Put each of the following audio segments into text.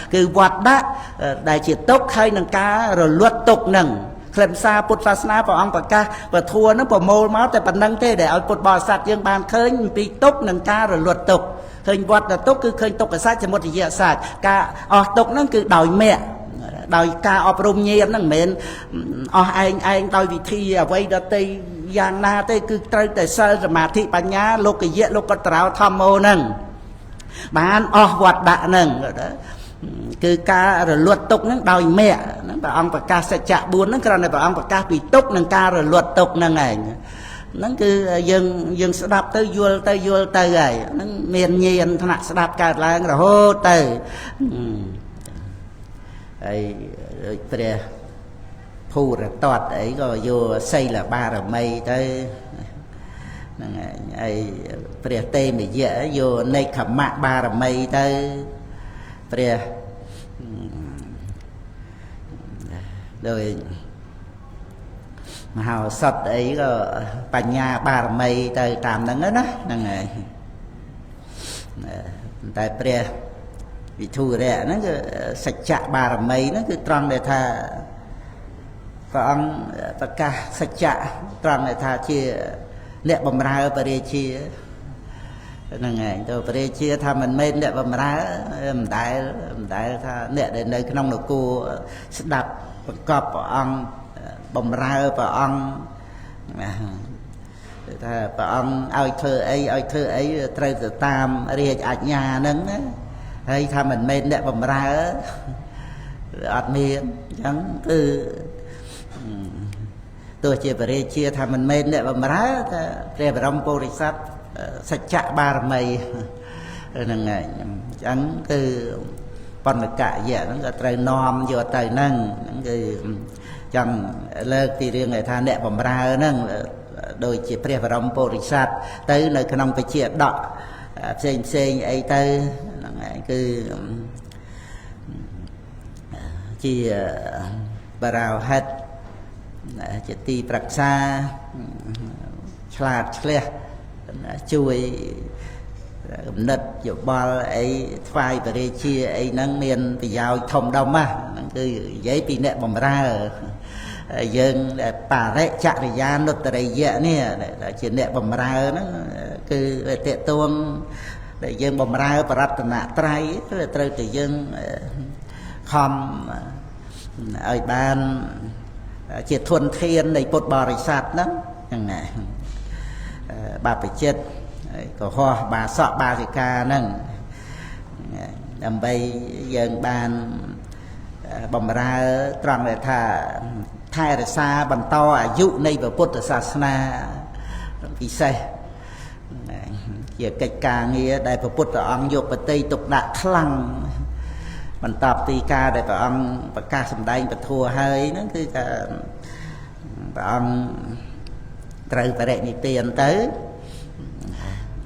cứ vọt đã đại chỉ tốc hay nâng cá rồi luật tục nâng khlem xa Phật pháp na bảo ông bậc ca và thua nó bỏ mồ máu tại bản năng thế để ở Phật bò sạt dương bàn khơi bị tốc nâng ca rồi luật tục khơi vọt là tốc cứ khơi tốc cái sát cho một gì sạt ca tốc nó cứ đòi mẹ đòi ca ọp rung nhiên nó mến anh đòi vị thi ở vây đó tây giang na tây cứ tới tại sơ rồi mà thị bà nhá lúc cái dễ lúc có trào thăm ô nâng bán vọt đạ nâng rồi đó cứ ca rồi luật tục nó đòi mẹ bà ông bà ca sẽ chạ buồn nó cái này bà ông bà ca bị túc nâng ca rồi luật tục nâng này nó cứ dừng sẽ đạp tới vô tới rồi nó miền nhiên thằng sẽ đạp cả là rồi hô tới ấy rồi phu rồi tọt ấy rồi vô xây là ba rồi mây tới ấy rồi tê mày dễ vô nay khẩm mạ ba rồi mây tới rồi mà hào sạch ấy rồi bà nhà ba rồi mây tới tạm nâng đó nâng này tại bia vì thu rẻ nó cứ sạch chạ ba rồi mây nó cứ tròn để tha có ông tất cả sạch chạ tròn để tha chia nẹ bầm ra ở bề chia nâng này tôi bề chia tha mình men nẹ bầm ra đại tha nẹ đến đây cái nông nó cô đạp cọp ông bầm ra ở ông bà ông ai thơ ấy trời từ tam riêng ở nhà nâng hay tha mình men nẹ bầm ra ở miền chẳng cứ tôi chia về chia tha mình men nẹ bầm ra về trong Bodhisatt sạch chạ ba rồi mày nâng này chẳng cứ còn là cả vậy nó có trời nom vô trời nâng cứ chẳng lơ thì riêng người tha nẹ bầm ra nâng đôi chỉ pre và rong Bodhisatt tới nơi khăn ông phải chia đọ xem ấy tới cứ chỉ bà rào hết chỉ ti bạc xa chạt chè chui nứt chỗ bò ấy phai và đây chia ấy nắng miền thì giao thông đông á cứ giấy pi nẹt bầm ra dân bà rẽ chặt thì ra nốt tại dễ nè chỉ nẹt bầm ra nó cứ tệ tuông để dân bầm ra và đặt nạ trai từ từ dân khom ở ban chỉ thuần thiên này bột bò sạt lắm chẳng này bà phải chết có ho bà sọ bà thì ca nâng đầm bay dân ban bầm ra tròn để thà thay là xa bằng to à dụ này vào Phật Sasana vì xe giờ cách ca nghĩa đại Phật ông dục và tây tục đã khăng mình tập thì ca để ông và ca sầm đây và thua hơi nó cứ ông trời phải đệ tiền tới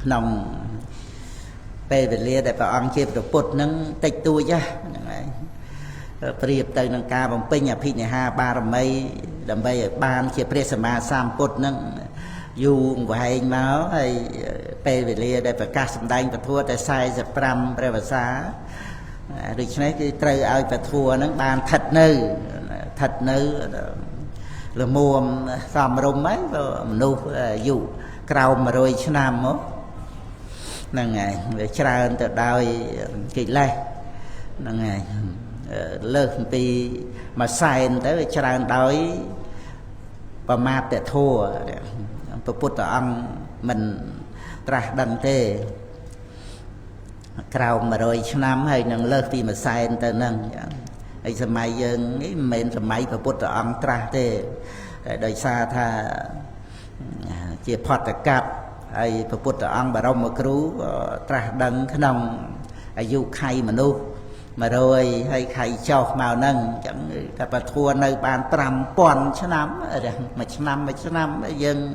nòng về lia để ông chia được Phật nâng tịch tôi chứ priệp tới nâng ca bằng pin nhà phi nhà ha ba rồi mây đầm bay ở ban chia presama sam Phật nâng dù của hai máu hay về lia để ca sầm đây và thua tại sai giật pram prevasa được nói cái trời ơi và thua nó bàn thật nữ là mua xòm rôm mấy nụ dụ cầu mà rồi chứ nam mốt nâng ngày trả từ đôi kỳ lai nâng ngày lớn vì mà sai tới trả đói và ma để thua và bút ông mình ra đăng tê cầu mà rồi năm hay nâng lơ vì mà sai tới nâng ấy giờ mày dân ấy mình giờ mày và bút ông tra tê đời xa tha chỉ phật cặp ai và bút ông bà rong mà cứu tra đăng cái nông ai dụ khay mà nu mà rồi hay khay cho màu nâng chẳng cả bà thua nơi bàn tram pon chứ nắm mà chứ năm dân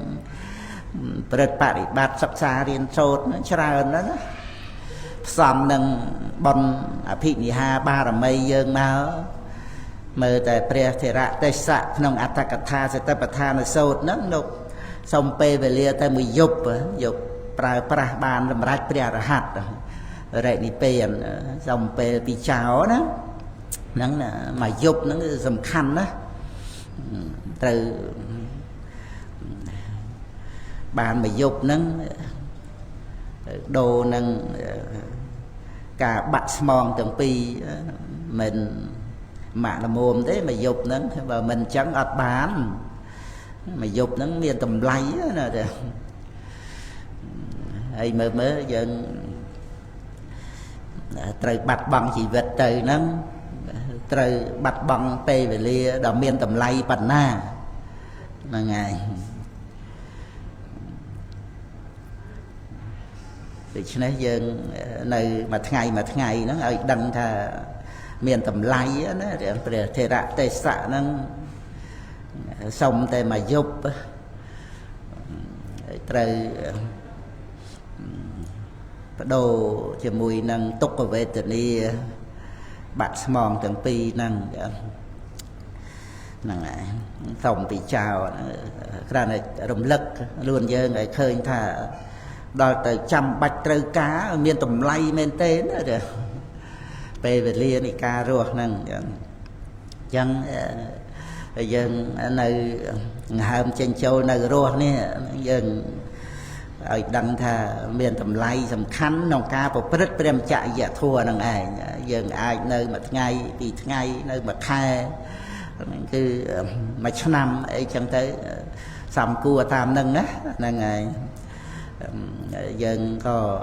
bật bát sắp xa riêng sốt nó ra nó xóm nâng bon thị nhị ha ba là mây dương máu mơ tại pre thể rạ tây sạ nông atakatha sẽ tập tha nó sốt nó nục xong pe về lia tại mùi dục pra bàn làm rách pre ra hạt rệ ní bền dòng bề bị cháo đó nắng mà dục nó sầm khăn đó từ bàn mà dục nắng đồ nâng cả bạch mòn từng pi mình mà là mồm thế mà dục nắng và mình chẳng ọt bán mà dục nắng miền tầm lấy nè hay mới dân trời bạch bằng chỉ vật trời nắng trời bạch bằng tê về lia đào miền tầm lay bạch na là ngày thì cho nên dân nơi mà ngày nó ở đằng thà miền tầm lay nó để thế ra tê xạ nó xong tê mà giúp trời đồ cho mùi năng túc về tình đi bạn mòn từng pi năng phòng bị chào ra này rồng lật luôn giờ người khơi thà đòi tới trăm bạch trâu cá miền tầm lay men tên rồi về lia này ca ruột năng chẳng dân nơi hôm trên châu nơi ruột nè dân ở đằng thà miền tầm lay sầm khăn nòng ca bộ rất đem chạy dạ thua đằng ai dân ai nơi mà ngay vì ngay nơi mà khai cứ mà cho năm ấy chẳng tới sầm cua tam nâng á nâng ngày dân có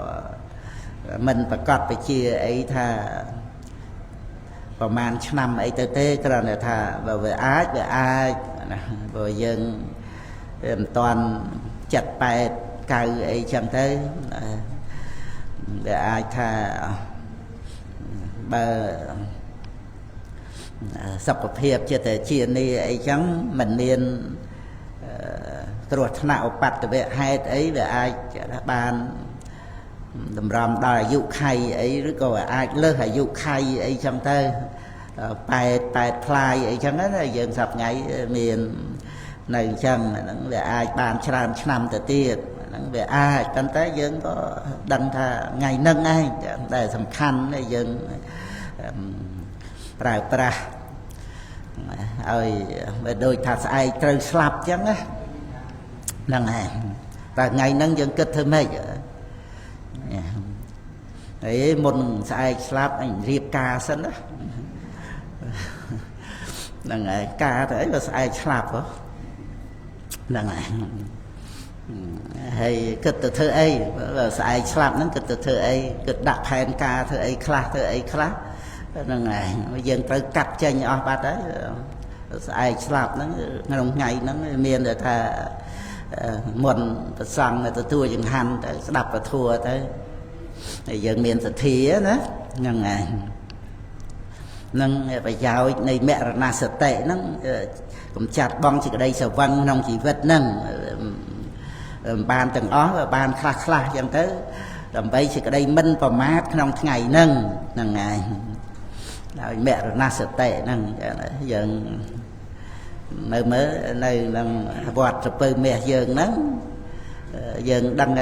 mình phải cọt phải chia ấy thà vào màn cho năm ấy tới tê cái là thà vào về ai rồi dân toàn chặt bài cài ấy chẳng tới để ai tha bà sắp hợp hiệp cho thể chia ni ấy chẳng mình nên rồi nào bạch về hai ấy về ai bàn đầm rầm đòi dụ khay ấy rồi còn ai lơ hay dụ khay ấy chẳng tới bài play ấy chẳng đó dân sắp ngày miền này chẳng về ai bàn năm từ tiệt về ai căn tế dân có đăng thà ngày nâng ai để sầm khăn để dân pra ơi đôi thà ai trời slap chẳng á nâng này và ngày nâng dân kết thơ mê ấy một ai slap anh riệp ca sân đó nâng này ca thế là ai slap đó nâng này hay kết từ thơ ấy là ai slap nó kết từ thơ ấy kết đặt hẹn ca thơ ấy class nâng này dân tới cắt chân ở bát đấy ai slap nó ngày nó miền để thà muộn sang là thua chừng hành đập và thua tới dân miền sẽ thía đó nâng này nâng phải giao này mẹ là sợ tệ nó cũng chặt bong chỉ ở đây sợ văng nông chỉ vật nâng bàn từng ó và bàn khla chẳng tới làm bây chỉ ở đây minh và mát trong ngày nâng nâng ngày mẹ là sợ tệ nâng dân nơi mới nơi làm vọt rồi mẹ dân nó dân đăng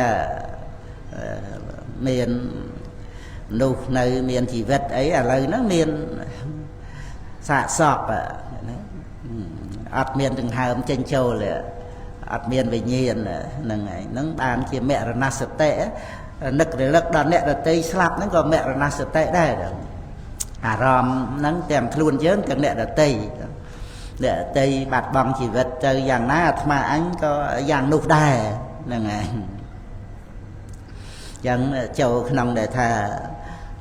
miền nụ nơi miền chỉ vật ấy là lời nó miền xạ sọp ạt miền từng hàm trên châu là ạt miền về nhiên là ngày nó bàn chia mẹ là nát tệ nực để lắc đòn mẹ là tây slap nó còn mẹ là nát tệ đây ròm nó kèm luôn chứ cần mẹ là tây để tây bạt bằng chỉ vật chơi dạng ná mà anh có dạng nụ đài là ngày chẳng châu nông để thà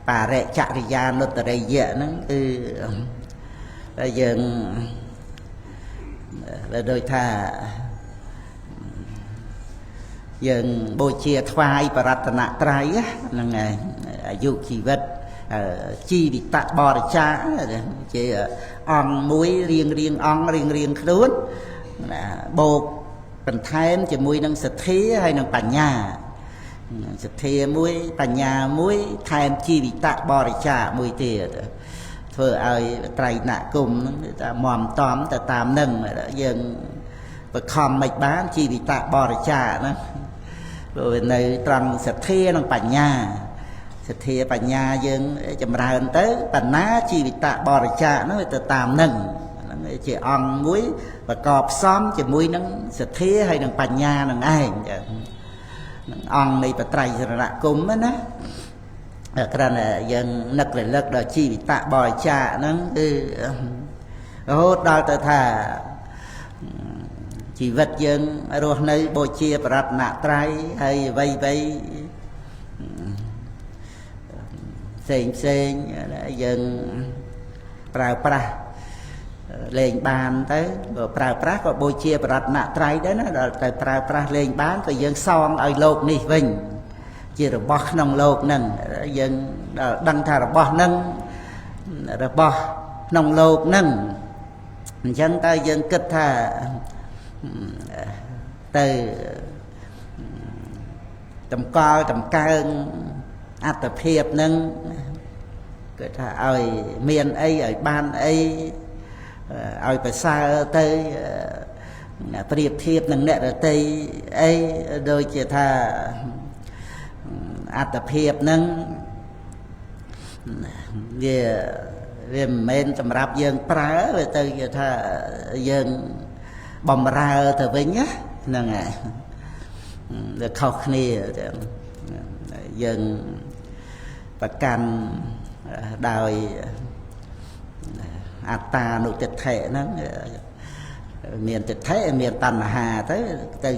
bà rệ chạy đi ra nó từ đây dễ nó cứ dần đôi thà dần bôi chia thoai và rát nạ trái là ngày dụ chỉ vật chi bị tạ bò để cha chỉ ong muối riêng ong riêng luôn bột phần thêm chỉ muối năng sạch thế hay năng bản nhà sạch thế muối bản nhà muối thêm chi bị tạ bò để cha muối tiền thôi ai trai nạ cùng ta mòm tóm ta tam nâng dần và khom mạch bán chi bị tạ bò để cha nó rồi này trăng sạch thế năng bản nhà សទ្ធាបញ្ញាយើងចម្រើនទៅបណ្ណាជីវិតបរិច្ចាគហ្នឹងវាទៅតាមនឹងហ្នឹងជាអង្គមួយប្រកបផ្សំជាមួយនឹងសទ្ធាហើយនឹងបញ្ញានឹងឯងនឹងអង្គនៃបត្រៃសរណគមណាគ្រាន់តែយើងនឹករលឹកដល់ជីវិតបរិច្ចាគហ្នឹងគឺរហូតដល់ទៅថាជីវិតយើងរស់នៅបូជាប្រតនត្រ័យហើយអ្វីៗផ្សេងយើងប្រើប្រាស់លេងបានទៅប្រើប្រាស់ក៏បូជាប្រតនត្រ័យដែរណាដល់ទៅប្រើប្រាស់លេងបានក៏យើងសងឲ្យលោកនេះវិញជារបស់ក្នុងលោកហ្នឹងយើងដល់ដឹងថារបស់ហ្នឹងរបស់ក្នុងលោកហ្នឹងអញ្ចឹងតើយើងគិតថាទៅតម្កល់តម្កើងអត្តភាពហ្នឹងគឺថាឲ្យមានអីឲ្យបានអីឲ្យប្រសើរទៅប្រៀបធៀបនឹងអ្នកដទៃអីដូចជាថាអត្តភាពហ្នឹងវាមិនមែនសម្រាប់យើងប្រើវាទៅគេថាយើងបំរើទៅវិញណាហ្នឹងហើយវាខុសគ្នាយើងប្រកាន់ដោយអត្តានុទិដ្ឋិហ្នឹងមានទិដ្ឋិមានតណ្ហាទៅ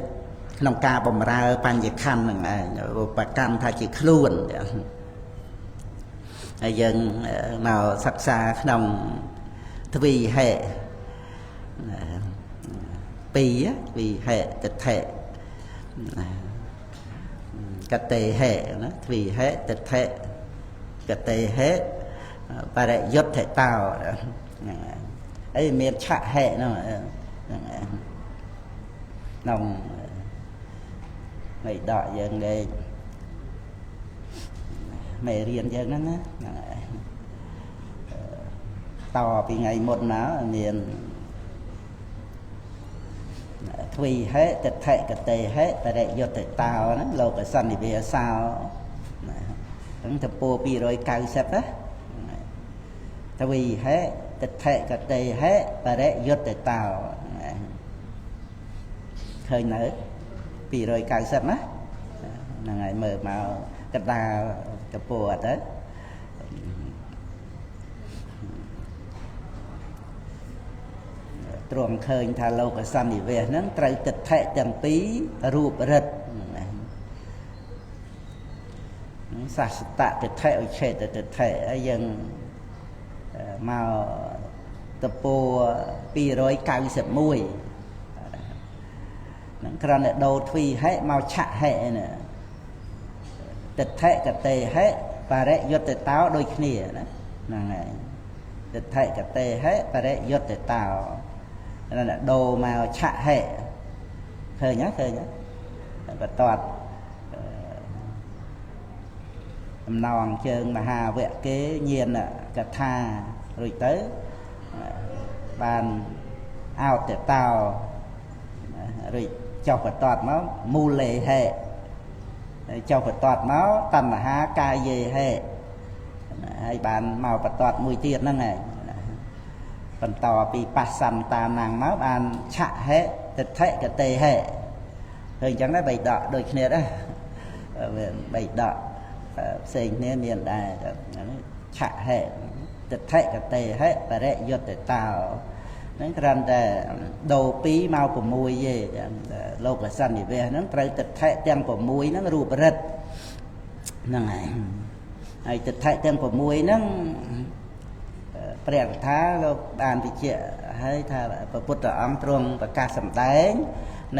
ក្នុងការបំរើបញ្ញខណ្ឌហ្នឹងឯងប្រកាន់ថាជាខ្លួនហើយយើងមកសិក្សាក្នុងទ្វីហេពីរទ្វីហេទិដ្ឋិកតេហេណាទ្វីហេទិដ្ឋិកតេហេបរិយុទ្ធិតោហ្នឹងអីមានឆហេហ្នឹងក្នុងនៃដកយើងលេខមេរៀនយើងហ្នឹងណាតពីថ្ងៃមុនមកមានទ្វីហេទិដ្ឋិកតេហេបរិយុទ្ធិតោហ្នឹងលោកសន្និវាសោហ្នឹងទៅពោ290ណាទ្វីហេទិដ្ឋិកតេហេបរិយុទ្ធិតោឃើញនៅ290ណាហ្នឹងហើយមើលមកកណ្ដាលកពោអត់ទៅទ្រង់ឃើញថាលោកសន្និវាសហ្នឹងត្រូវទិដ្ឋិទាំងពីររូបរិទ្ធសាស្តទិដ្ឋិឧច្ឆេទទិដ្ឋិហើយយើងមកតពោ291ហ្នឹងគ្រាន់តែដូរទ្វីហេមកឆហេណាទិដ្ឋិកតេហេបរិយុទ្ធិតោដូចគ្នាណាហ្នឹងហើយទិដ្ឋិកតេហេបរិយុទ្ធិតោนั่นน่ะដូរមកឆហេឃើញទេបន្ទាត់តំណងជើងមហាវៈគេញាណកថារួចទៅបានអោតតោរួចចុះបន្ទាត់មកមូលេហេចុះបន្ទាត់មកតណ្ហាកាយេហេហើយបានមកបន្ទាត់មួយទៀតហ្នឹងហើយបន្តពីបស្សន្តានាងមកបានឆហេទិដ្ឋិកតេហេឃើញអញ្ចឹងដែរបីដកដូចគ្នាដែរបីដកផ្សេងគ្នាមានដែរឆហេទិដ្ឋិកតេហេបរិយុទ្ធិតោហ្នឹងគ្រាន់តែដូរ2មក6ទេលោកសន្និវាសហ្នឹងត្រូវទិដ្ឋិទាំង6ហ្នឹងរូបរិទ្ធហ្នឹងហើយទិដ្ឋិទាំង6ហ្នឹងព្រះកថាលោកបានវិជ្ជាហើយថាព្រះពុទ្ធអង្គទ្រង់ប្រកាសសម្ដែង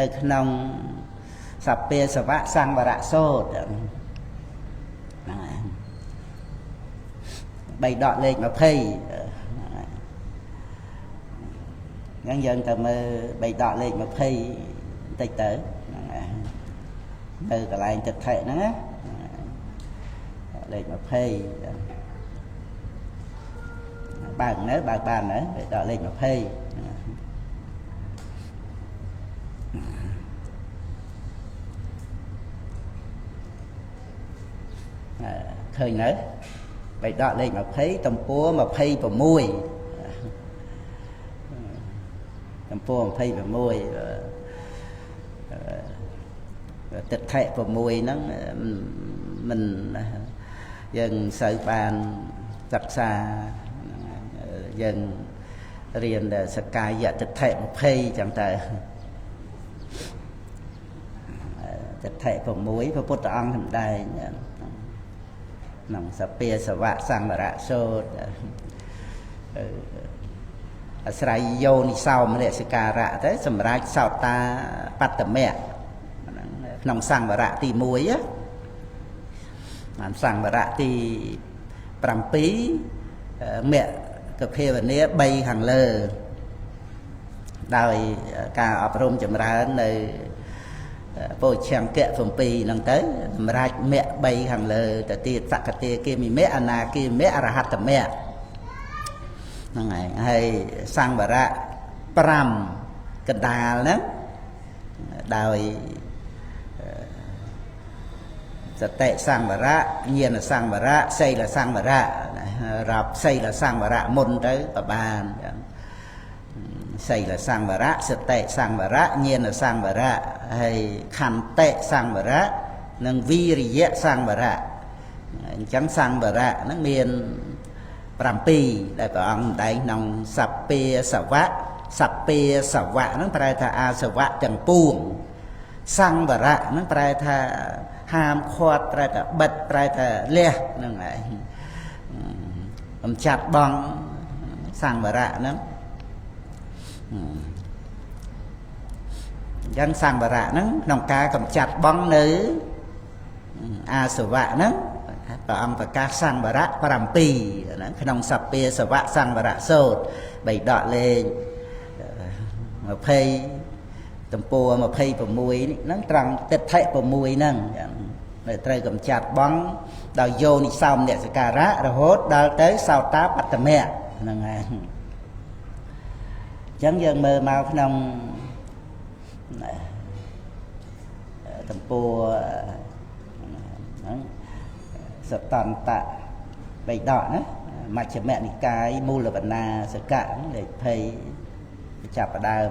នៅក្នុងសព្ពេសវៈសង្វរៈសូត្រហ្នឹងហើយបីដកលេខ20ហ្នឹងយើងទៅមើលបីដកលេខ20បន្តិចទៅហ្នឹងហើយនៅកន្លែងទិដ្ឋិហ្នឹងណាលេខ20បើកនៅបើកបាននៅដល់លេខ20ក ឃើញនៅបៃដកលេខ20ទំព័រ26ទំព័រ26ទិដ្ឋិ6ហ្នឹងមិនយើងសូវបានសិក្សាយើងរៀនសកាយទិដ្ឋិ20ចឹងទៅទិដ្ឋិ6ព្រះពុទ្ធអង្គសម្ដែងក្នុងសពាសវៈសង្វរៈសូត្រអាស្រ័យយោនិសោមនសិការៈទៅសម្រាប់សោតាបត្តមៈក្នុងសង្វរៈទី1បានសង្វរៈទី7មគ្គភាវនា3ខាងលើដោយការអប់រំចម្រើននៅពោធិង្គៈ7ហ្នឹងទៅសម្រាប់មគ្គ3ខាងលើទៅទៀតសក្តិគាមិមគ្គអនាគាមិមគ្គអរហត្តមគ្គហ្នឹងហើយសង្វរៈ5កណ្ដាលហ្នឹងដោយសតិសង្វរៈញាណសង្វរៈសីលសង្វរៈរាប់សីលសង្វរៈមុនទៅក៏បានសីលសង្វរៈសតិសង្វរៈញាណសង្វរៈហើយខន្តិសង្វរៈនិងវីរិយសង្វរៈអញ្ចឹងសង្វរៈហ្នឹងមាន7ដែលព្រះអង្គដែងក្នុងសពាសវៈសពាសវៈហ្នឹងប្រែថាអាសវៈទាំងពួងសង្វរៈហ្នឹងប្រែថាហាមឃាត់ប្រែថាបិទប្រែថាលះហ្នឹងឯងកំចាត់បងសង្វរៈហ្នឹងអញ្ចឹងសង្វរៈហ្នឹងក្នុងការកំចាត់បងនៅអាសវៈហ្នឹងព្រះអង្គប្រកាសសង្វរៈ7ហ្នឹងក្នុងសពាសវៈសង្វរៈសូត្របៃដកលេខ20ទំព័រ26ហ្នឹងត្រង់ទិដ្ឋិ6ហ្នឹងនៅត្រូវកំចាត់បងដោយយោនិសោមនសិការៈរហូតដល់ទៅសោតាបត្តមៈហ្នឹងហើយអញ្ចឹងយើងមើលមកក្នុងទំព័រហ្នឹងសតន្តៈបៃដកណាមជ្ឈិមនិកាយមូលវណ្ណាសកៈលេខ20ចាប់ផ្ដើម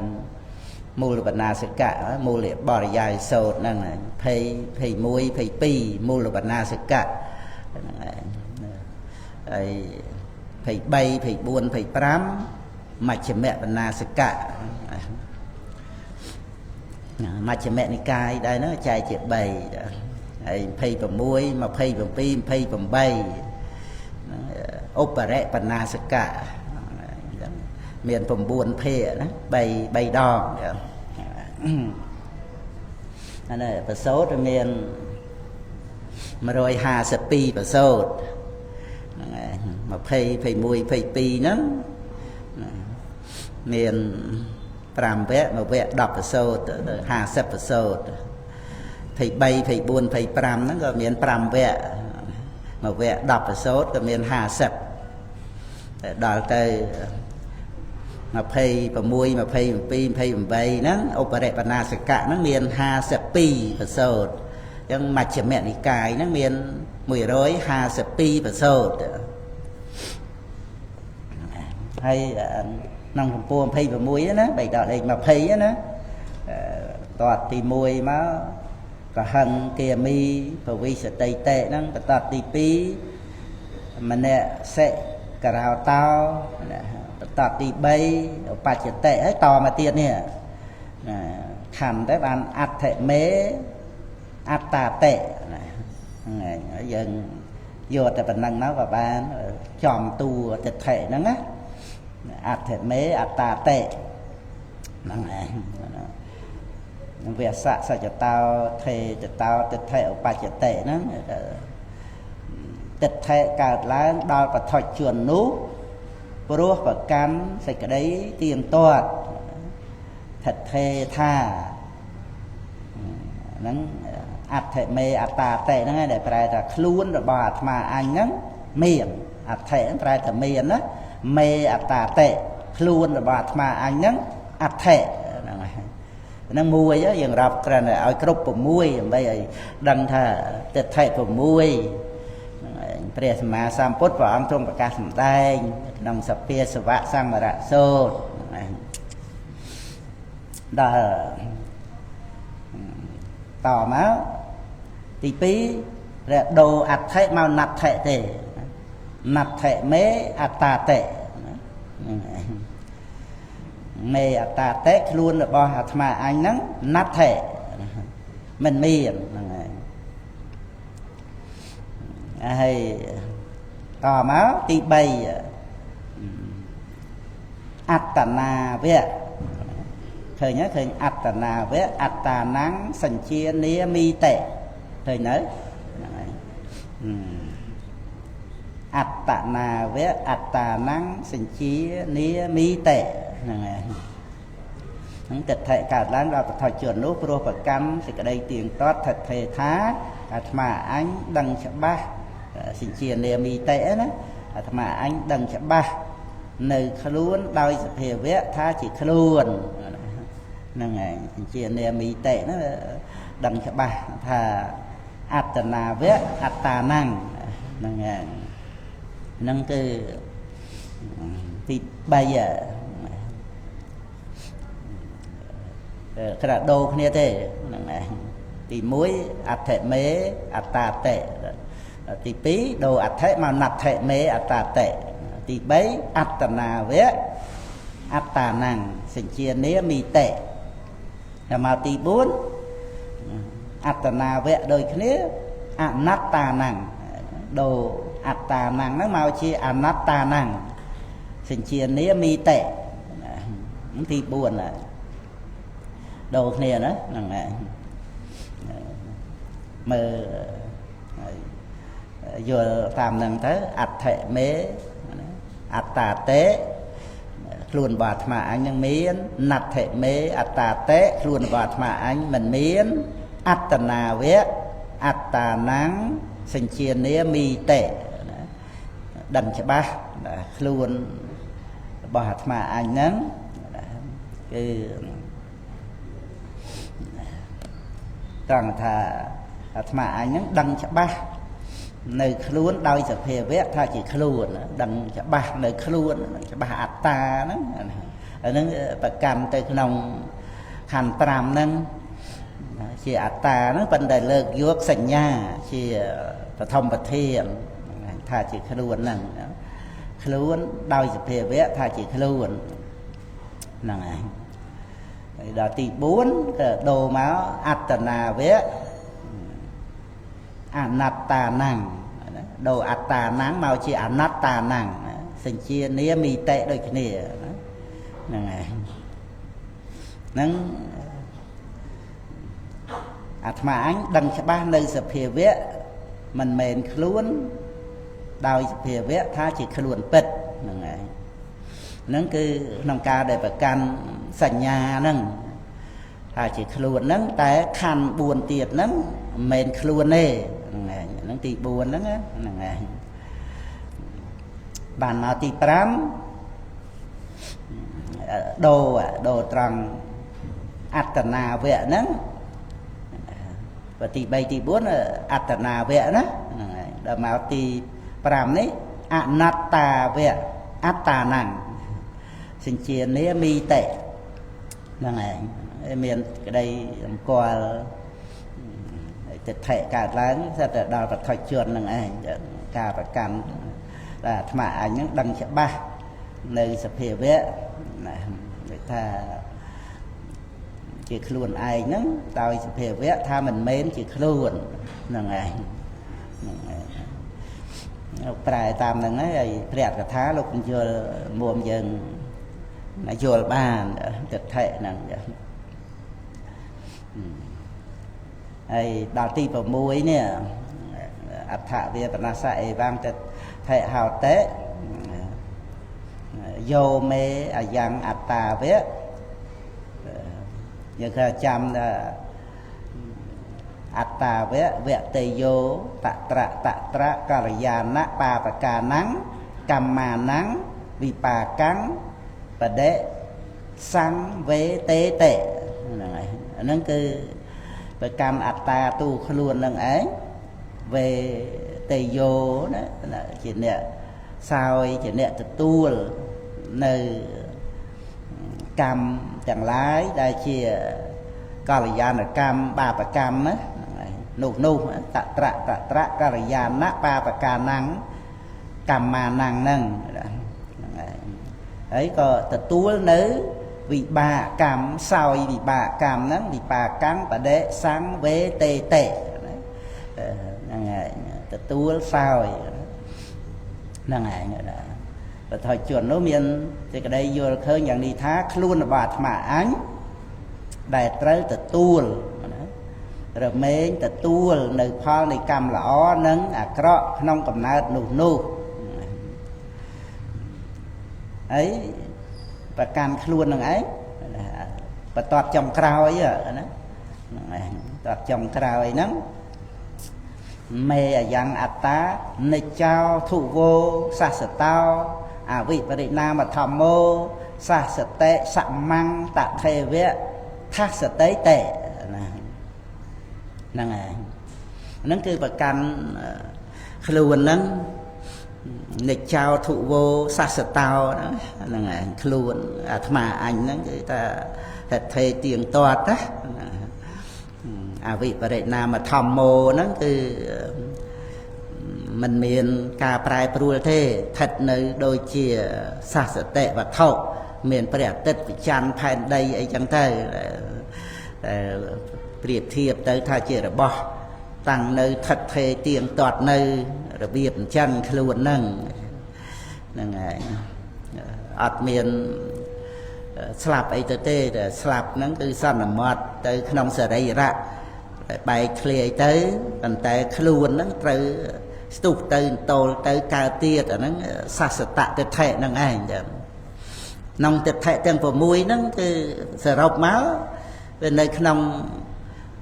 មូលវណ្ណាសកៈមូលបរិយាយសូត្រហ្នឹង20 21 22មូលវណ្ណាសកៈហ្នឹងហើយ23 24 25មជ្ឈិមវណ្ណាសកៈមជ្ឈិមនិកាយដែរហ្នឹងចែកជា3ហើយ26 27 28ឧបរិបណាសកៈមាន9ភាគណា3ដងអានេះប្រសូតមាន152ប្រសូត20 21 22ហ្នឹងមាន5វគ្គមួយវគ្គ10ប្រសូតទៅ50ប្រសូត23 24 25ហ្នឹងក៏មាន5វគ្គមួយវគ្គ10ប្រសូតក៏មាន50តែដល់ទៅ26 27 28ហ្នឹងឧបរិបណាសកៈហ្នឹងមាន52ប្រសូតអញ្ចឹងមជ្ឈិមនិកាយហ្នឹងមាន152ប្រសូតហើយក្នុងទំព័រ26ណាបៃដកលេខ20ណាតតទី1មកកហឹងគាមីពវិសតិតេហ្នឹងបតទី2មនសិករោតោបតទី3ឧបច្ចតិហើយតមកទៀតនេះខណ្ឌទៅបានអដ្ឋិមេអត្តាតិហ្នឹងហើយយើងយកតែប៉ុណ្ណឹងមកក៏បានចំតួទិដ្ឋិហ្នឹងណាអដ្ឋិមេអត្តាតិហ្នឹងឯងវាសៈសច្ចតោថេចតោទិដ្ឋិឧបច្ចតិហ្នឹងទិដ្ឋិកើតឡើងដល់បឋិជននោះព្រោះប្រកាន់សេចក្តីទៀងទាត់ថិដ្ឋេថាហ្នឹងអដ្ឋិមេអត្តាតិហ្នឹងឯងដែលប្រែថាខ្លួនរបស់អាត្មាអញហ្នឹងមានអដ្ឋិហ្នឹងប្រែថាមានណាមេអត្តាតិខ្លួនរបស់អាត្មាអញហ្នឹងអដ្ឋិហ្នឹងហើយហ្នឹងមួយយើងរាប់គ្រាន់តែឲ្យគ្រប់6ដើម្បីឲ្យដឹងថាទិដ្ឋិ6 ព្រះសម្មាសម្ពុទ្ធព្រះអង្គទ្រង់ប្រកាសសម្ដែងក្នុងសភាសវៈសម្បរៈសូត្រដល់តមកទី2ព្រះដូរអដ្ឋិមកណដ្ឋិទេណដ្ឋិមេអត្តាតិមេអត្តាតិខ្លួនរបស់អាត្មាអញហ្នឹងណដ្ឋិមិនមានហ្នឹងហើយតមកទី3អត្តនាវៈឃើញឃើញអត្តនាវៈអត្តានੰសញ្ជានាមីតិឃើញនៅអត្តនាវៈអត្តានੰសញ្ជានាមីតិហ្នឹងហើយហ្នឹងទិដ្ឋិកើតឡើងដល់បឋិជននោះព្រោះប្រកម្មសេចក្តីទៀងទាត់ថិតថេរថាអាត្មាអញដឹងច្បាស់សញ្ជានាមីតិណាអាត្មាអញដឹងច្បាស់នៅខ្លួនដោយសភាវៈថាជាខ្លួនហ្នឹងហើយសញ្ជានាមីតិហ្នឹងដឹងច្បាស់ថាអត្តនាវៈអត្តានੰហ្នឹងហើយហ្នឹងគឺទី3ក្រាដូរគ្នាទេហ្នឹងឯងទី1អដ្ឋិមេអត្តាតិទី2ដូរអដ្ឋិមកណដ្ឋិមេអត្តាតិទី3អត្តនាវៈអត្តានੰសញ្ជានាមីតិហើយមកទី4អត្តនាវៈដូចគ្នាអនត្តានੰដូរអត្តានੰហ្នឹងមកជាអនត្តានੰសញ្ជានាមីតិទី4ណាដូរគ្នាណាហ្នឹងហើយមើលយល់តាមហ្នឹងទៅអដ្ឋិមេអត្តាតេខ្លួនរបស់អាត្មាអញនឹងមានណដ្ឋិមេអត្តាតេខ្លួនរបស់អាត្មាអញមិនមានអត្តនាវៈអត្តានੰសញ្ជានាមីតិដឹងច្បាស់ខ្លួនរបស់អាត្មាអញហ្នឹងគឺត្រង់ថាអាត្មាអញហ្នឹងដឹងច្បាស់នៅខ្លួនដោយសភាវៈថាជាខ្លួនដឹងច្បាស់នៅខ្លួនច្បាស់អត្តាហ្នឹងអាហ្នឹងប្រកម្មទៅក្នុងខណ្ឌ5ហ្នឹងជាអត្តាហ្នឹងប៉ុន្តែលើកយកសញ្ញាជាបឋមប្រធានថាជាខ្លួនហ្នឹងខ្លួនដោយសភាវៈថាជាខ្លួនហ្នឹងហើយដល់ទី4ក៏ដូរមកអត្តនាវៈអនត្តានੰដូរអត្តានੰមកជាអនត្តានੰសញ្ជានាមីតិដូចគ្នាហ្នឹងហើយហ្នឹងអាត្មាអញដឹងច្បាស់នៅសភាវៈមិនមែនខ្លួនដោយសភាវៈថាជាខ្លួនពិតហ្នឹងហើយហ្នឹងគឺក្នុងការដែលប្រកាន់សញ្ញាហ្នឹងថាជាខ្លួនហ្នឹងតែខណ្ឌ4ទៀតហ្នឹងមិនមែនខ្លួនទេហ្នឹងហើយហ្នឹងទី4ហ្នឹងហ្នឹងហើយបានមកទី5ដូរត្រង់អត្តនាវៈហ្នឹងទី3ទី4អត្តនាវៈណាហ្នឹងហើយដល់មកទី5នេះអនត្តាវៈអត្តានੰសញ្ជានាមីតិហ្នឹងហើយមានក្តីអង្គលទិដ្ឋិកើតឡើងសិតតែដល់បឋិជនហ្នឹងឯងការប្រកាន់ដែលអាត្មាអញហ្នឹងដឹងច្បាស់នៅសភាវៈណាដូចថាជាខ្លួនឯងហ្នឹងដោយសភាវៈថាមិនមែនជាខ្លួនហ្នឹងឯងប្រែតាមហ្នឹងហើយព្រះកថាលោកពន្យល់មុំយើងយល់បានទិដ្ឋិហ្នឹងហើយដល់ទី6នេះអដ្ឋវេបនសៈអេវងទិដ្ឋិហោតេយោមេអយ៉ាងអត្តាវៈយើងគេចាំថាអត្តាវៈវតេយោតត្រកល្យាណបាបកានੰកម្មានੰវិបាកੰបដិសង្វេតេតេហ្នឹងហើយអាហ្នឹងគឺប្រកម្មអត្តាទូខ្លួននឹងឯងវេ តេយោណាជាអ្នកសោយជាអ្នកទទួលនៅកម្មទាំងឡាយដែលជាកល្យាណកម្មបាបកម្មណានោះតត្រៈកល្យាណបាបកាណੰកម្មាណੰហ្នឹងហើយក៏ទទួលនៅវិបាកកម្មសោយវិបាកកម្មហ្នឹងវិបាកੰបដិសង្វេតេតេហ្នឹងហើយទទួលសោយហ្នឹងឯងបទជននោះមានសេចក្តីយល់ឃើញយ៉ាងនេះថាខ្លួនរបស់អាត្មាអញដែលត្រូវទទួលរមែងទទួលនៅផលនៃកម្មល្អនិងអាក្រក់ក្នុងកំណើតនោះហើយប្រកាន់ខ្លួននឹងឯងបន្ទាត់ចុងក្រោយណាហ្នឹងឯងបន្ទាត់ចុងក្រោយហ្នឹងមេអយ៉ាងអត្តានិច្ចោធុវោសសតោអវិបរិណាមធម្មោសសតិសមੰតថេវៈថាសតិតេណាហ្នឹងឯងហ្នឹងគឺប្រកាន់ខ្លួនហ្នឹងនិច្ចោធុវោសសតោហ្នឹងឯងខ្លួនអាត្មាអញហ្នឹងគឺថាហេតុថេទៀងទាត់ណាអវិបរិណាមធម្មោហ្នឹងគឺมันមានការប្រែប្រួលទេស្ថិតនៅដូចជាសសតិវត្ថុមានព្រះអាទិត្យវិច័ន្ទផែនដីអីចឹងទៅប្រៀបធៀបទៅថាជារបស់តាំងនៅស្ថិតថេរទៀងទាត់នៅរបៀបអញ្ចឹងខ្លួនហ្នឹងហើយអត់មានស្លាប់អីទៅទេតែស្លាប់ហ្នឹងគឺសន្មត់ទៅក្នុងសរីរៈបែកធ្លាយទៅប៉ុន្តែខ្លួនហ្នឹងត្រូវស្ទុះទៅតូលទៅកើតទៀតអាហ្នឹងសសតតិដ្ឋិហ្នឹងឯងចឹងក្នុងតិដ្ឋិទាំង6ហ្នឹងគឺសរុបមកវានៅក្នុង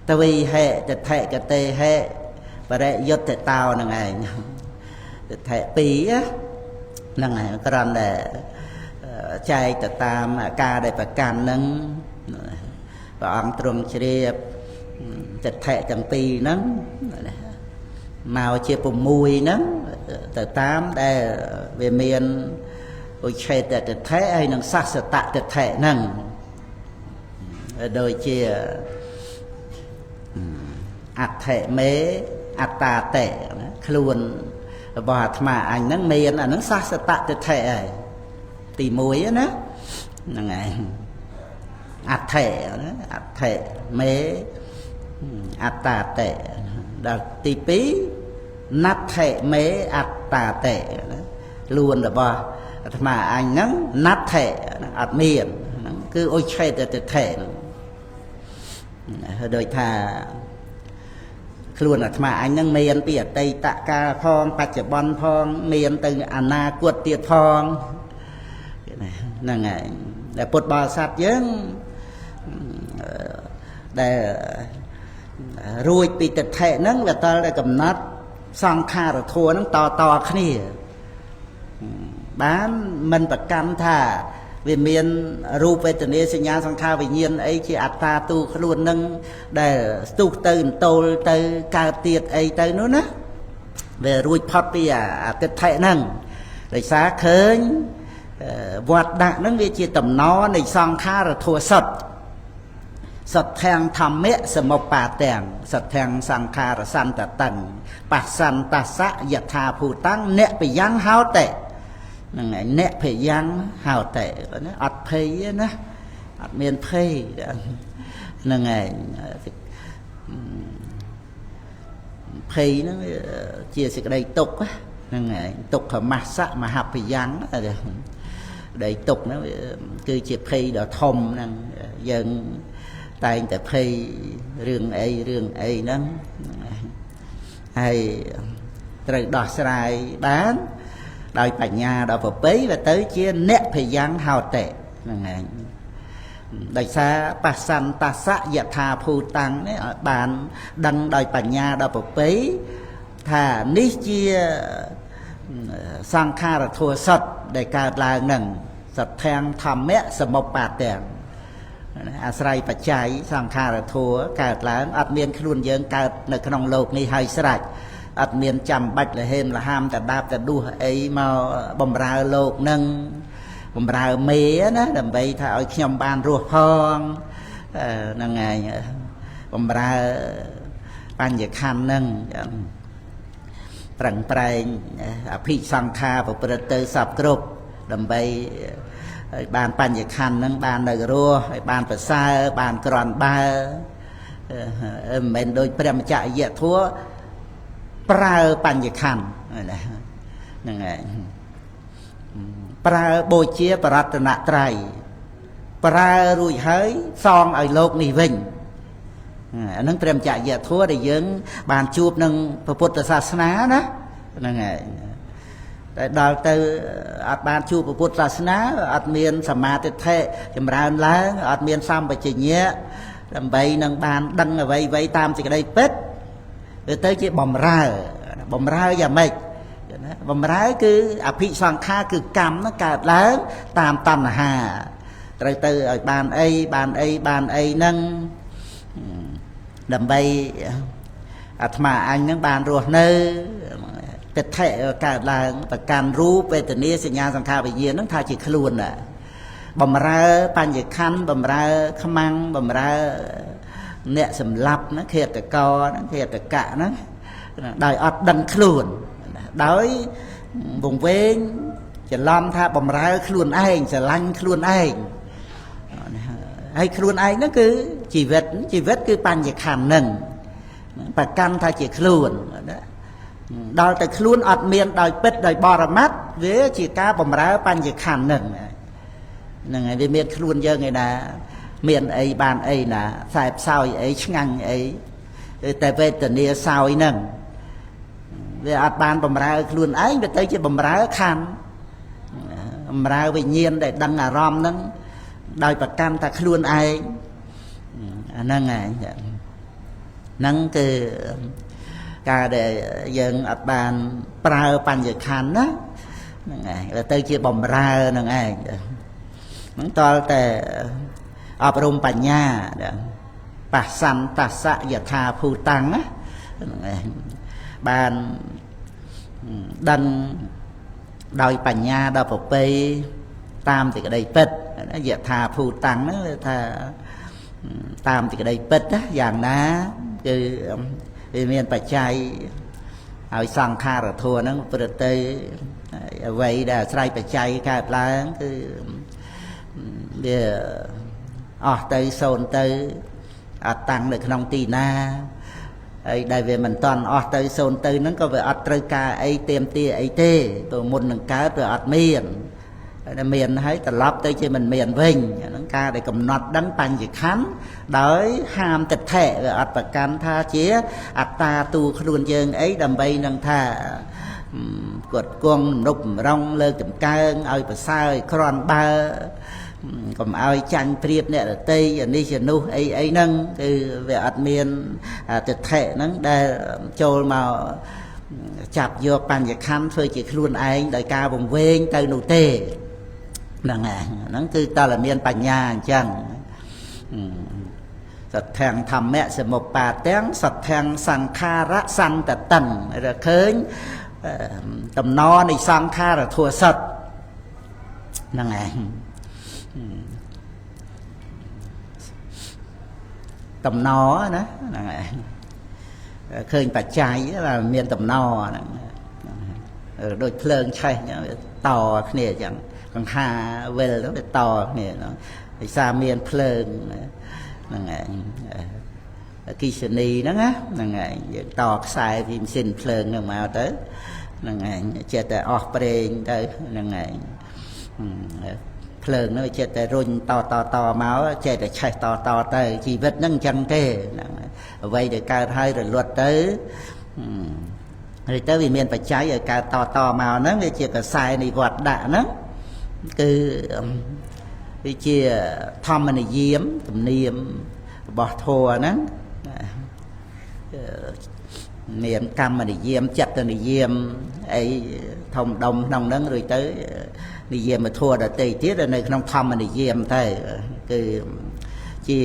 ទវីហេតិដ្ឋិកតេហេបរិយុទ្ធតោហ្នឹងឯងតិដ្ឋិ2ហ្នឹងឯងគ្រាន់តែចែកទៅតាមអាការដែលប្រកាន់ហ្នឹងព្រះអង្គទ្រង់ជ្រាបតិដ្ឋិទាំងពីរហ្នឹងមកជា6ហ្នឹងទៅតាមដែលវាមានឧច្ឆេតតិដ្ឋិហើយនឹងសសតតិដ្ឋិហ្នឹងដូចជាអដ្ឋិមេអត្តាតេខ្លួនរបស់អាត្មាអញហ្នឹងមានអាហ្នឹងសសតតិដ្ឋិហើយទី1ណាហ្នឹងឯងអដ្ឋិមេអត្តាតេដល់ទី2ណដ្ឋិមេអត្តាតេខ្លួនរបស់អាត្មាអញហ្នឹងណដ្ឋិអត់មានហ្នឹងគឺឧច្ឆេតតិដ្ឋិដូចថាខ្លួនអាត្មាអញហ្នឹងមានពីអតីតកាលផងបច្ចុប្បន្នផងមានទៅអនាគតទៀតផងហ្នឹងហើយដែលពុទ្ធបរិស័ទយើងដែលរួចពីតិដ្ឋិហ្នឹងវាតតែកំណត់សង្ខារធัวហ្នឹងតគ្នាបានមិនប្រកាន់ថាវាមានរូបវេទនាសញ្ញាសង្ខារវិញ្ញាណអីជាអត្តាទូខ្លួននឹងដែលស្ទុះទៅអន្តោលទៅកើតទៀតអីទៅនោះណាវារួចផុតពីអតិដ្ឋិហ្នឹងដោយសារឃើញវត្តដាក់ហ្នឹងវាជាតំណនៃសង្ខារធัวសុទ្ធសត្ធាំងធម្មៈសមុបបាទាំងសត្ធាំងសង្ខារសន្តតੰបសន្តសៈយថាភូតੰអ្នកបយ៉ាងហោតេហ្នឹងឯងអ្នកភយ៉ាងហោតេណាអត់ភ័យណាអត់មានភ័យហ្នឹងឯងភ័យហ្នឹងជាសេចក្តីទុក្ខហ្នឹងឯងទុក្ខមស្សៈមហភយ៉ាងដែលទុក្ខហ្នឹងគឺជាភ័យដ៏ធំហ្នឹងយើងតែងតែភ័យរឿងអីហ្នឹងហើយត្រូវដោះស្រាយបានដោយបញ្ញាដល់ប្រពៃវាទៅជាអ្នកភយ៉ាងហោតេហ្នឹងឯងដោយសារបសន្តសៈយថាភូតੰនេះបានដឹងដោយបញ្ញាដល់ប្រពៃថានេះជាសង្ខារធัวសុទ្ធដែលកើតឡើងហ្នឹងសត្ធាំងធម្មៈសមុបបាទាំងអាស្រ័យបច្ច័យសង្ខារធัวកើតឡើងអត់មានខ្លួនយើងកើតនៅក្នុងโลกនេះហើយស្រេច អត់មានចាំបាច់លហេមលហាមតែដាបតែដួសអីមកបំរើលោកនឹងបំរើមេណាដើម្បីថាឲ្យខ្ញុំបានរស់ផងហ្នឹងឯងបំរើបញ្ញខណ្ឌហ្នឹងប្រឹងប្រែងអភិសង្ខារប្រព្រឹត្តទៅសពគ្រប់ដើម្បីឲ្យបានបញ្ញខណ្ឌហ្នឹងបាននៅរស់ឲ្យបានប្រសើរបានក្រាន់បើមិនមែនដូចព្រះមច្ឆរិយធัวប្រើបញ្ញខណ្ឌហ្នឹងឯងប្រើបូជាបរតនត្រ័យប្រើរួចហើយសងឲ្យលោកនេះវិញអានឹងព្រះមច្ឆរិយធัวដែលយើងបានជួបនឹងពុទ្ធសាសនាណាហ្នឹងឯងតែដល់ទៅអត់បានជួបពុទ្ធសាសនាអត់មានសមាធិចម្រើនឡើងអត់មានសម្បជញ្ញៈដើម្បីនឹងបានដឹងអ្វីៗតាមសេចក្តីពិតទៅជាបំរើយ៉ាងម៉េចបំរើគឺអភិសង្ខារគឺកម្មហ្នឹងកើតឡើងតាមតណ្ហាត្រូវទៅឲ្យបានអីហ្នឹងដើម្បីអាត្មាអញហ្នឹងបានរស់នៅទិដ្ឋិកើតឡើងប្រកាន់រូបវេទនាសញ្ញាសង្ខារវិញ្ញាណហ្នឹងថាជាខ្លួនបំរើបញ្ញខណ្ឌបំរើខ្មាំងបំរើអ្នកសម្លាប់ហ្នឹងឃាតករហ្នឹងឃាតកៈហ្នឹងដោយអត់ដឹងខ្លួនដោយវង្វេងច្រឡំថាបំរើខ្លួនឯងស្រឡាញ់ខ្លួនឯងហើយខ្លួនឯងហ្នឹងគឺជីវិតគឺបញ្ញខណ្ឌហ្នឹងប្រកាន់ថាជាខ្លួនដល់តែខ្លួនអត់មានដោយពិតដោយបរមត្តវាជាការបំរើបញ្ញខណ្ឌហ្នឹងហើយវាមានខ្លួនយើងឯណាមានអីបានអីណាខ្សែផ្សោយអីឆ្ងាញ់អីតែវេទនាសោយហ្នឹងវាអត់បានបំរើខ្លួនឯងវាទៅជាបំរើខណ្ឌបំរើវិញ្ញាណដែលដឹងអារម្មណ៍ហ្នឹងដោយប្រកាន់ថាខ្លួនឯងអាហ្នឹងឯងហ្នឹងគឺការដែលយើងអត់បានប្រើបញ្ញខណ្ឌណាហ្នឹងឯងវាទៅជាបំរើហ្នឹងឯងហ្នឹងតលតែអប់រំបញ្ញាបស្សន្តសៈយថាភូតੰណាហ្នឹងឯងបានដឹងដោយបញ្ញាដល់ប្រពៃតាមសេចក្តីពិតយថាភូតੰហ្នឹងថាតាមសេចក្តីពិតយ៉ាងណាគឺវាមានបច្ច័យឲ្យសង្ខារធัวហ្នឹងប្រទៅអ្វីដែលអាស្រ័យបច្ច័យកើតឡើងគឺវាអស់ទៅសូន្យទៅអត់តាំងនៅក្នុងទីណាហើយដែលវាមិនតន់អស់ទៅសូន្យទៅហ្នឹងក៏វាអត់ត្រូវការអីទៀមទាអីទេព្រោះមុននឹងកើតវាអត់មានតែមានហើយត្រឡប់ទៅជាមិនមានវិញអាហ្នឹងការដែលកំណត់ដឹងបញ្ញខណ្ឌដោយហាមទិដ្ឋិវាអត់ប្រកាន់ថាជាអត្តាទូខ្លួនយើងអីដើម្បីនឹងថាគាត់គង់នុបរងលើកចំកើងឲ្យប្រសើរឲ្យក្រាន់បើកុំឲ្យចាញ់ព្រៀបអ្នកដទៃអានេះជានោះអីហ្នឹងគឺវាអត់មានទិដ្ឋិហ្នឹងដែលចូលមកចាប់យកបញ្ញខណ្ឌធ្វើជាខ្លួនឯងដោយការវង្វេងទៅនោះទេហ្នឹងឯងហ្នឹងគឺតើមានបញ្ញាអញ្ចឹងសទ្ធាំធម្មៈសមុបបាទាំងសទ្ធាំសង្ខារៈសន្តតੰឃើញតំណនៃសង្ខារធัวសត្វហ្នឹងឯងតំណណាហ្នឹងឯងឃើញបច្ច័យមានតំណហ្នឹងដូចភ្លើងឆេះអញ្ចឹងតគ្នាអញ្ចឹងកង្ហាវិលទៅវាតគ្នាដោយសារមានភ្លើងហ្នឹងឯងអគិសនីហ្នឹងណាហ្នឹងឯងយើងតខ្សែពីម៉ាស៊ីនភ្លើងហ្នឹងមកទៅហ្នឹងឯងចេះតែអស់ប្រេងទៅហ្នឹងឯងភ្លើងនោះចេះតែរុញតមកចេះតែឆេះតទៅជីវិតហ្នឹងអញ្ចឹងទេហ្នឹងអ្វីដែលកើតហើយរលត់ទៅហើយទៅវាមានបច្ច័យឲ្យកើតតមកហ្នឹងវាជាកសែនិវត្តដាក់ហ្នឹងគឺវាជាធម្មនិយមទំនៀមរបស់ធម៌ហ្នឹងមានកម្មនិយមចិត្តនិយមអីធំដុំក្នុងហ្នឹងរួចទៅនិយមធម៌ដទៃទៀតនៅក្នុងធម្មនិយមទៅគឺជា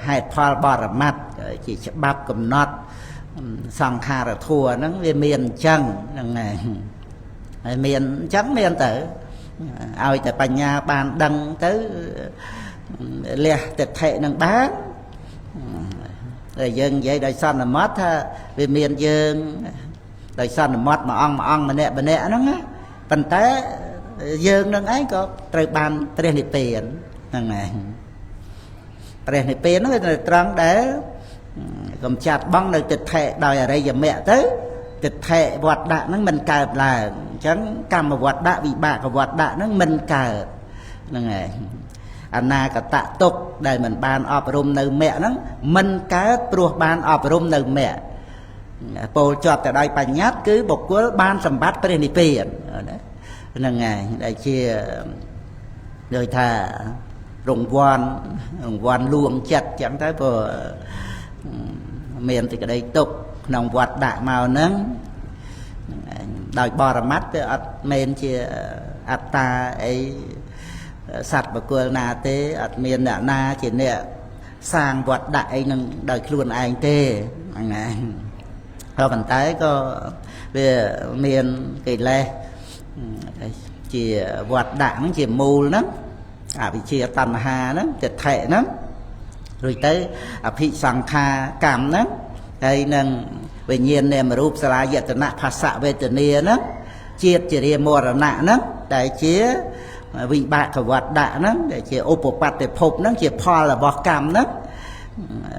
ហេតុផលបរមត្តជាច្បាប់កំណត់ សង្ខារធัวហ្នឹងវាមានអញ្ចឹងហ្នឹងហើយមានអញ្ចឹងមានទៅឲ្យតែបញ្ញាបានដឹងទៅលះទិដ្ឋិនឹងបានតែយើងនិយាយដោយសន្មតថាវាមានយើងដោយសន្មតមួយអង្គម្នាក់ហ្នឹងប៉ុន្តែយើងនឹងឯងក៏ត្រូវបានព្រះនិព្វានហ្នឹងឯងព្រះនិព្វានហ្នឹងវាត្រង់ដែលកំចាត់បងនៅទិដ្ឋិដោយអរិយមគ្គទៅទិដ្ឋិវត្តដាក់ហ្នឹងមិនកើតឡើងអញ្ចឹងកម្មវត្តដាក់វិបាកវត្តដាក់ហ្នឹងមិនកើតហ្នឹងឯងអនាគតទុក្ខដែលមិនបានអប់រំនៅមគ្គហ្នឹងមិនកើតព្រោះបានអប់រំនៅមគ្គពោលជាប់ទៅដោយបញ្ញត្តិគឺបុគ្គលបានសម្បត្តិព្រះនិព្វានហ្នឹងឯងដែលជាដូចថារង្វាន់លួងចិត្តចឹងទៅព្រោះមានសេចក្តីទុក្ខក្នុងវត្តដាក់មកហ្នឹងដោយបរមត្តវាអត់មែនជាអត្តាអីសត្វបុគ្គលណាទេអត់មានអ្នកណាជាអ្នកសាងវត្តដាក់អីនឹងដោយខ្លួនឯងទេហ្នឹងណាក៏ប៉ុន្តែក៏វាមានកិលេសជាវត្តដាក់ហ្នឹងជាមូលហ្នឹងអវិជ្ជាតណ្ហាហ្នឹងទិដ្ឋិហ្នឹងរួចទៅអភិសង្ខារកម្មហ្នឹងហើយនឹងវិញ្ញាណនាមរូបសាលាយតនៈភាសៈវេទនាហ្នឹងជាតិជារាមរណៈហ្នឹងដែលជាវិបាកវត្តដាក់ហ្នឹងដែលជាឧបបត្តិភពហ្នឹងជាផលរបស់កម្មហ្នឹង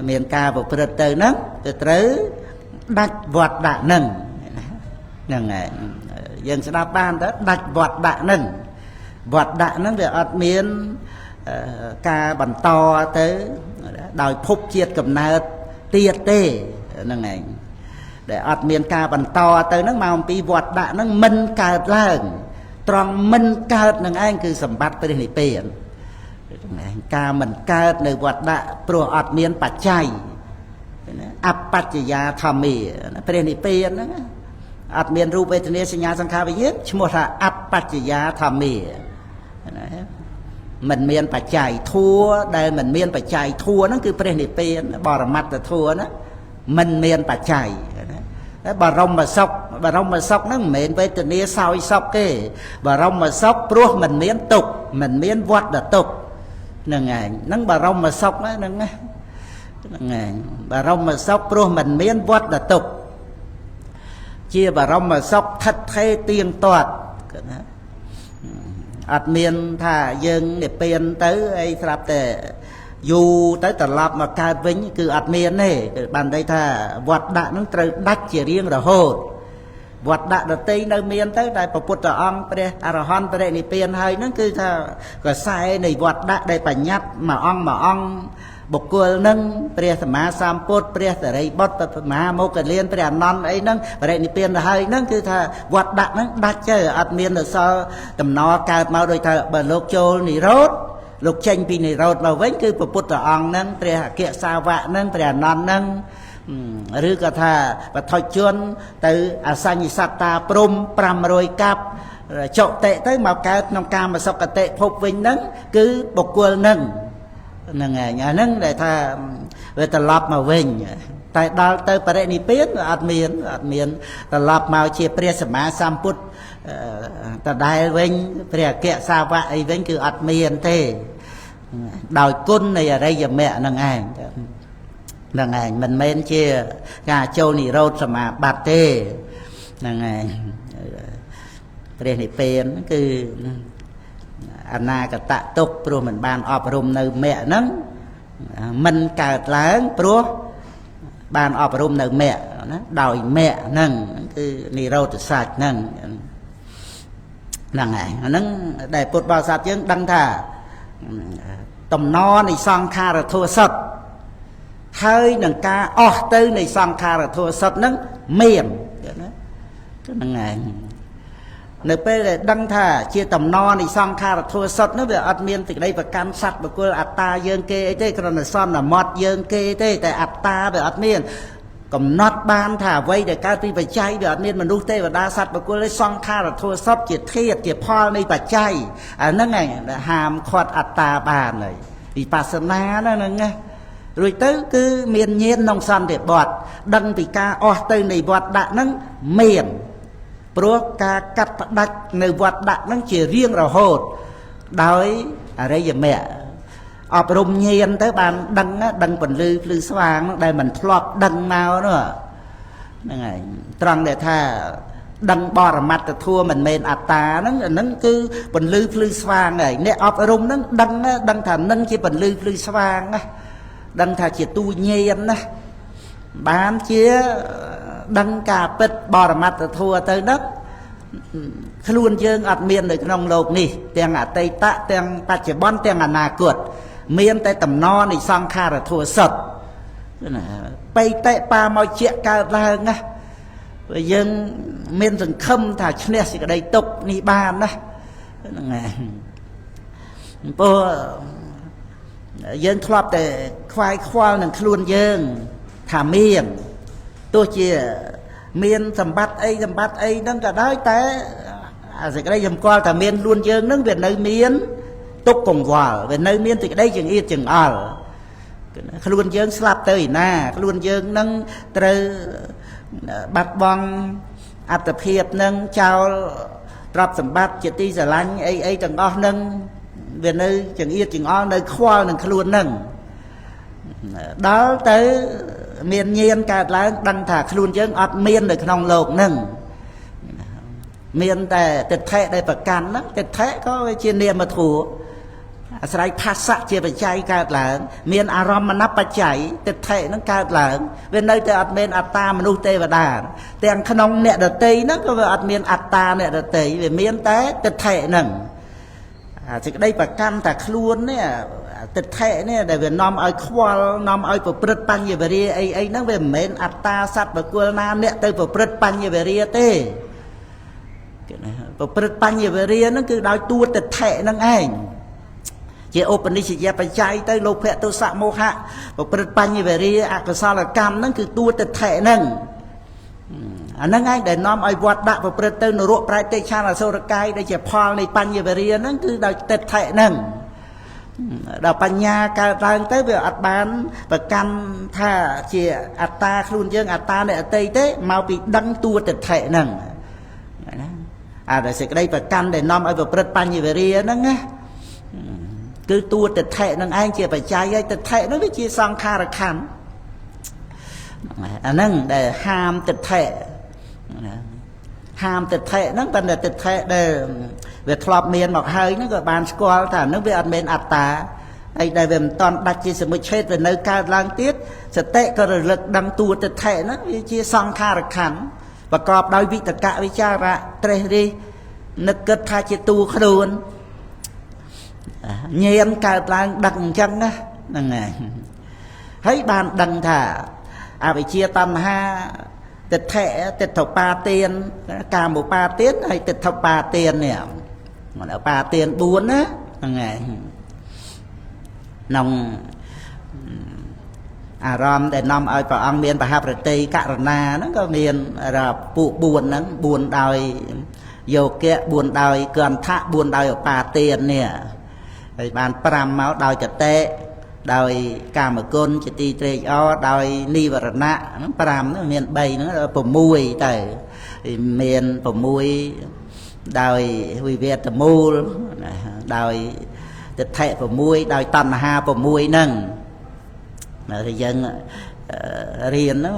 មានការប្រព្រឹត្តទៅហ្នឹងទៅត្រូវដាច់វត្តដាក់ហ្នឹងហ្នឹងហើយយើងស្ដាប់បានទៅដាច់វត្តដាក់ហ្នឹងវត្តដាក់ហ្នឹងវាអត់មានការបន្តទៅដោយភពជាតិកំណើតទៀតទេហ្នឹងឯងដែលអត់មានការបន្តទៅហ្នឹងមកអំពីវត្តដាក់ហ្នឹងមិនកើតឡើងត្រង់មិនកើតនឹងឯងគឺសម្បត្តិព្រះនិព្វានការមិនកើតនៅវត្តដាក់ព្រោះអត់មានបច្ច័យអបច្ចយាធម្មាព្រះនិព្វានហ្នឹងអត់មានរូបវេទនាសញ្ញាសង្ខារវិញ្ញាណឈ្មោះថាអបច្ចយាធម្មាមិនមានបច្ច័យធัวដែលមិនមានបច្ច័យធัวហ្នឹងគឺព្រះនិព្វានបរមត្តធัวណាមិនមានបច្ច័យបរមសុខហ្នឹងមិនមែនវេទនាសោយសុខទេបរមសុខព្រោះមិនមានទុក្ខមិនមានវត្តទុក្ខហ្នឹងឯងហ្នឹងបរមសុខហ្នឹងឯងបរមសុខព្រោះមិនមានវត្តទុក្ខជាបរមសុខថិតថេរទៀងទាត់ណាអត់មានថាយើងនិព្វានទៅអីស្រាប់តែយូរទៅត្រឡប់មកកើតវិញគឺអត់មានទេគឺបានន័យថាវត្តដាក់នឹងត្រូវដាច់ជារៀងរហូតវត្តដាក់ដតីនៅមានទៅតែព្រះពុទ្ធអង្គព្រះអរហន្តបរិនិព្វានហើយហ្នឹងគឺថាកសែនៃវត្តដាក់ដែលបញ្ញត្តិមួយអង្គបុគ្គលនឹងព្រះសម្មាសម្ពុទ្ធព្រះសារីបុត្រព្រះមហាមោគលានព្រះអនន្តអីហ្នឹងបរិនិព្វានទៅហើយហ្នឹងគឺថាវត្តដាក់ហ្នឹងដាច់ទៅអត់មានសល់តំណកើតមកដូចថាបើលោកចូលនិរោធលោកចេញពីនិរោធមកវិញគឺព្រះពុទ្ធអង្គហ្នឹងព្រះអគ្គសាវកហ្នឹងព្រះអនន្តហ្នឹងឬក៏ថាបឋិជនទៅអសញ្ញសត្តាព្រំ500កាប់ចុតិទៅមកកើតក្នុងកាមសុគតិភពវិញហ្នឹងគឺបុគ្គលហ្នឹងហ្នឹងឯងអាហ្នឹងដែលថាវាត្រឡប់មកវិញតែដល់ទៅបរិនិព្វានអត់មានត្រឡប់មកជាព្រះសម្មាសម្ពុទ្ធតដែលវិញព្រះអគ្គសាវកអីវិញគឺអត់មានទេដោយគុណនៃអរិយមគ្គហ្នឹងឯងហ្នឹងឯងមិនមែនជាការចូលនិរោធសមាបត្តិទេហ្នឹងឯងព្រះនិព្វានគឺអនាគតទុក្ខព្រោះមិនបានអប់រំនៅមគ្គហ្នឹងមិនកើតឡើងព្រោះបានអប់រំនៅមគ្គណាដោយមគ្គហ្នឹងគឺនិរោធសច្ចហ្នឹងហ្នឹងហើយអាហ្នឹងដែលពុទ្ធបរិស័ទយើងដឹងថាតំណនៃសង្ខារធัวសុទ្ធហើយនឹងការអស់ទៅនៃសង្ខារធัวសុទ្ធហ្នឹងមានណាហ្នឹងហើយនៅពេលដែលដឹងថាជាតំណនៃសង្ខារធัวសុទ្ធនោះវាអត់មានសេចក្តីប្រកាន់សត្វបុគ្គលអត្តាយើងគេអីទេគ្រាន់តែសន្មត់យើងគេទេតែអត្តាវាអត់មានកំណត់បានថាអ្វីដែលកើតពីបច្ច័យវាអត់មានមនុស្សទេវតាសត្វបុគ្គលទេសង្ខារធัวសុទ្ធជាធាតុជាផលនៃបច្ច័យអាហ្នឹងឯងហាមឃាត់អត្តាបានហើយវិបស្សនាហ្នឹង rồi tới cứ miền nhiên nông sản để bọt đăng vì ca o từ này bọt đã nâng miền pro ca cắt đạch nơi bọt đã nâng chỉ riêng rồi hột đói ở đây giờ mẹ ọp rung nhiên tới bàn đăng phần lư xoang đây mình flop đăng mau nữa này trăng để tha đăng bò mặt thua mình men ta nó cứ phần lư xoang này nè ọp rung nó đăng thà nâng chỉ phần lư xoang đăng thà chỉ tu nhiên á bán chia đăng cà pít bò mặt thua tới đất luôn dương ọt miền được trong lục nè tiếng ở tây tạ tiếng Pachebon tiếng ở nà cuột miền tây tầm no này sang kha là thua sật bay tây pa môi chuyện cao là nghe bây giờ miền rừng khâm thà chne sĩ ở đây tục ni ban đó bố dân club để khoai khoa là luôn dương thả miền tôi chỉ miền sầm bát ấy đang cả đói té cái đây dùm qua thả miền luôn dương nó về nơi miền tục cùng vào về nơi miền thì cái đây chừng yên chừng ở luôn dương slap tới na luôn dương nâng từ bát bong áp tập hiệp nâng chào rập sầm bát chỉ ti giờ lanh ấy chẳng o nâng về nơi chừng yên chừng o nơi khoa nâng luôn nâng đó tới miền nhiên cả lá đăng thả luôn dương ọt miền được nông lột nâng miềnแต่ติดแทะได้ประกันนะติดแทะก็เชียนเนียมาถูอาศัยภาษาเชียปัจจัยการหลังเมียนอารมณ์มันนับปัจจัยติดแทะนั้นการหลังเว้นในแต่อัตเมียนอัตตามนุษย์เทวดาแต่ขนมเนี่ยเดตีนั้นก็ว่าอัตเมียนอัตตาเนี่ยเดตีเมียนแต่ติดแทะนั่งจะได้ประกันแต่คล้วนเนี่ยติดแทะเนี่ยได้เว้นน้อมเอาควอลน้อมเอาปรดปัญญาเบรีไอ้นั่งเว้นเมียนอัตตาสัตว์บกุลนามเนี่ยเตยปรดปัญญาเบรีเต้ปรดปัญญาเบรีนั่นคือดาวตัวติดแทะนั่งเองเจ้าปนิสิยาปัจจัยเตยโลภะตุสะโมหะปรดปัญญาเบรีอักษรกรรมนั่นคือตัวติดแทะนั่งอันนั้นไงแต่น้อมไอ้วัดดับปรดเตยนรกปลายเตชาลโสรกายได้เจ็บพอในปัญญาเบรีนั่นคือดาวติดแทะนั่งดาวปัญญาการต่างเตยเวอัตบานประกันถ้าเจ้าอัตตาคลุนยังอัตตาเนี่ยเตยเตมาปีดังตัวติดแทะนั่งแต่สิ่งใดประกันได้น้อมไอ้ปรดปัญญาเบรีนั่นไงคือตัวติดแทะนั่งไอ้เจ้าปัจจัยไอ้ติดแทะนั่นไม่ใช่สังขารขันอันนั้นได้ห้ามติดแทะห้ามติดแทะนั่นเป็นแต่ติดแทะได้เวทครอบเมียนบอกเฮ้ยนั่นก็บานสกอลแต่นั่นเป็นอันเมนอัตตาไอ้ได้เป็นตอนดัชจีสมุทเชตเป็นในการล้างติดสเตะก็ระลึกดังตัวติดแทะนั่นไม่ใช่สังขารขันประกอบโดยวิตกะวิจาระเตรดีนึกเกิดทายจิตูขดุนเงียบการล้างดังจังนะนั่นไงให้บานดังถ่าอาวิเชียตันหาติดแทะติดถกปาเตียนการบุปาเตียนให้ติดถกปาเตียนเนี่ยมันเอาปาเตียนบุญนะนั่นไงน้องอารมณ์แต่น้อมเอาพระองค์เมียนพระหัตถ์ตีกะรณานั่นก็เมียนเราปูบุญนั้นบุญโดยโยเกะบุญโดยเกินทะบุญโดยปาเตียนเนี่ยไอ้บานปรามเมาโดยจะเตะโดยกามกุลจะตีเตยอ้อโดยนิวรณะนั้นปรามนั่นเมียนใบนั่นผมมวยแต่เมียนผมมวยโดยวิเวตมูลโดยจะเทะผมมวยโดยตันหาผมมวยนั่งthì dân riêng nó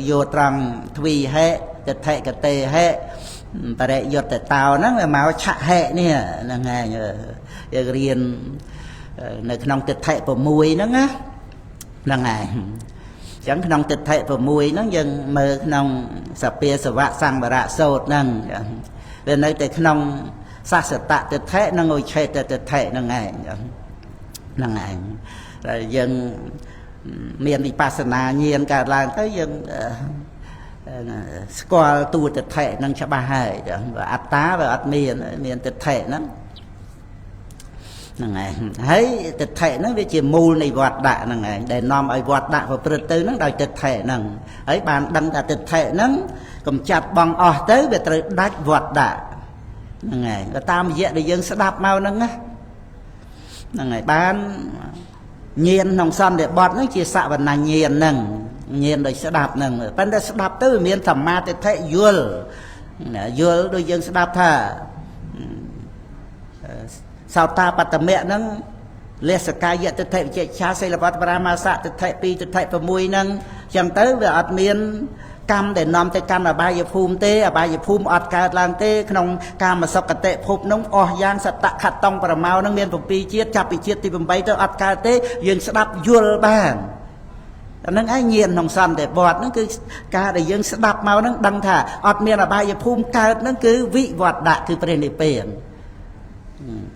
vô trăng tùy hệ tịch hệ cái tê hệ ta để vô tịch tàu nó là máu chạ hệ nè là ngày riêng nơi nông tịch hệ của mùi nó á là ngày chẳng nông tịch hệ của mùi nó dân mơ nông sập bia sập vạ sang và rạ sốt nâng về nơi tịch nông sa sệt tạ tịch hệ nó ngồi chơi tịch hệ là ngày rồi dân miền bị pa na nhiên cả làng tới dân qua tu tịch thể năng cho ba hải và ắt tá và ắt miền tịch thể nó này thấy tịch thể nó với chỉ mù này vọt đại này để nom ai vọt đại và bật tới nó đòi tịch thể năng ấy bạn đăng cả tịch thể nó cầm chặt bằng tới về tới đách vọt đại này người ta mới dễ để dân sẽ đạp mau nâng á này bán nhiên nòng son để bọt nó chia sạ và là nhiên nâng nhiên đời sẽ đạp nâng bên đây sẽ đạp tới miền thầm ma thì thấy dùl đôi dân sẽ đạp thà sao ta bắt tầm mẹ nâng lê sơ ca dạy tới thấy chạy cha xây là bắt bà ma sạ tới thấy pi tới thấy và mùi nâng chẳng tới về ọt miền cam để nằm tới cam là ba giờ phùm tê à ba giờ phùm ọt ca lang tê không cam mà sọc cả tệ phùm nông giang sạch tạ khát tông bà mau nâng miền phùm pi chiết chạp pi chiết thì bầm bay tới ọt ca tê dân sẽ đạp dùl bàn nâng ai nhiên nòng son để bọt nó cứ ca để dân sẽ đạp mau nâng đăng thả ọt miền là ba giờ phùm ca nó cứ vị vọt đạ cứ bền để bền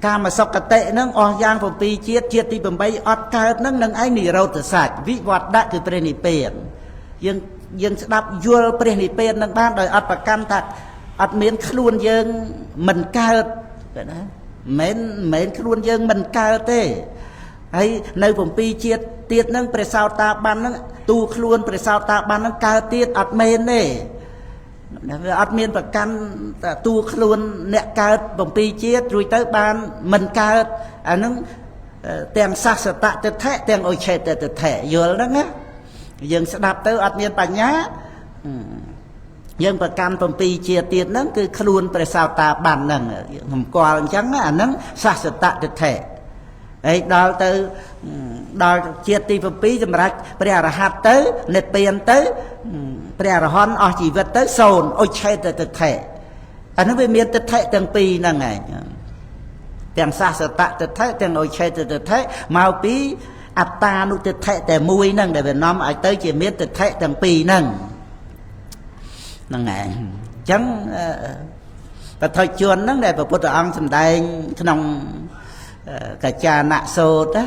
ca mà sọc cả tệ nâng giang phùm pi chiết chiết thì bầm bay ọt ca nâng ai nỉ râu tự sạch vị vọt đạ cứ bền để bền dân sẽ đáp vua bền thì bền nâng ban đời ọt và căn thật ọt miến luôn dân mình cao mến luôn dân mình cao thế hay nơi vùng pi chiết tiết nâng bề sao ta ban nâng tu luôn bề sao ta ban nâng cao tiết ọt mến nè ọt miến và căn tu luôn nẹ cao vùng pi chiết rồi tới ban mình cao nâng tiền sắc sở tạ tự thệ tiền ôi chê tự thệ vô đó nghe dân sẽ đạp tới ọt miền bà nhá dân bà cam tùm pi chia tiền nâng cứ khluôn bà sao ta bàn nâng hồng qua chẳng nâng xa sở tạ được thể ấy đó tới đó chia tiền tùm pi dùm rạch bà hạt tới nệt tiền tới bà hòn ở chỉ vật tới sồn ôi chay được thể nó về miền được thể từng pi nâng này tiền xa sở tạ được thể tiền ôi chay được thể màu pi ta nụ tự thệแต่มวยนั่งแต่เป็นน้อมไอ้เต้ยchỉ biết tự thệ từngปีนั่งนั่งไงจังแต่ถอยชวนนั่งแต่พระพุทธองค์สำแดงขนมกระจานะโซดะ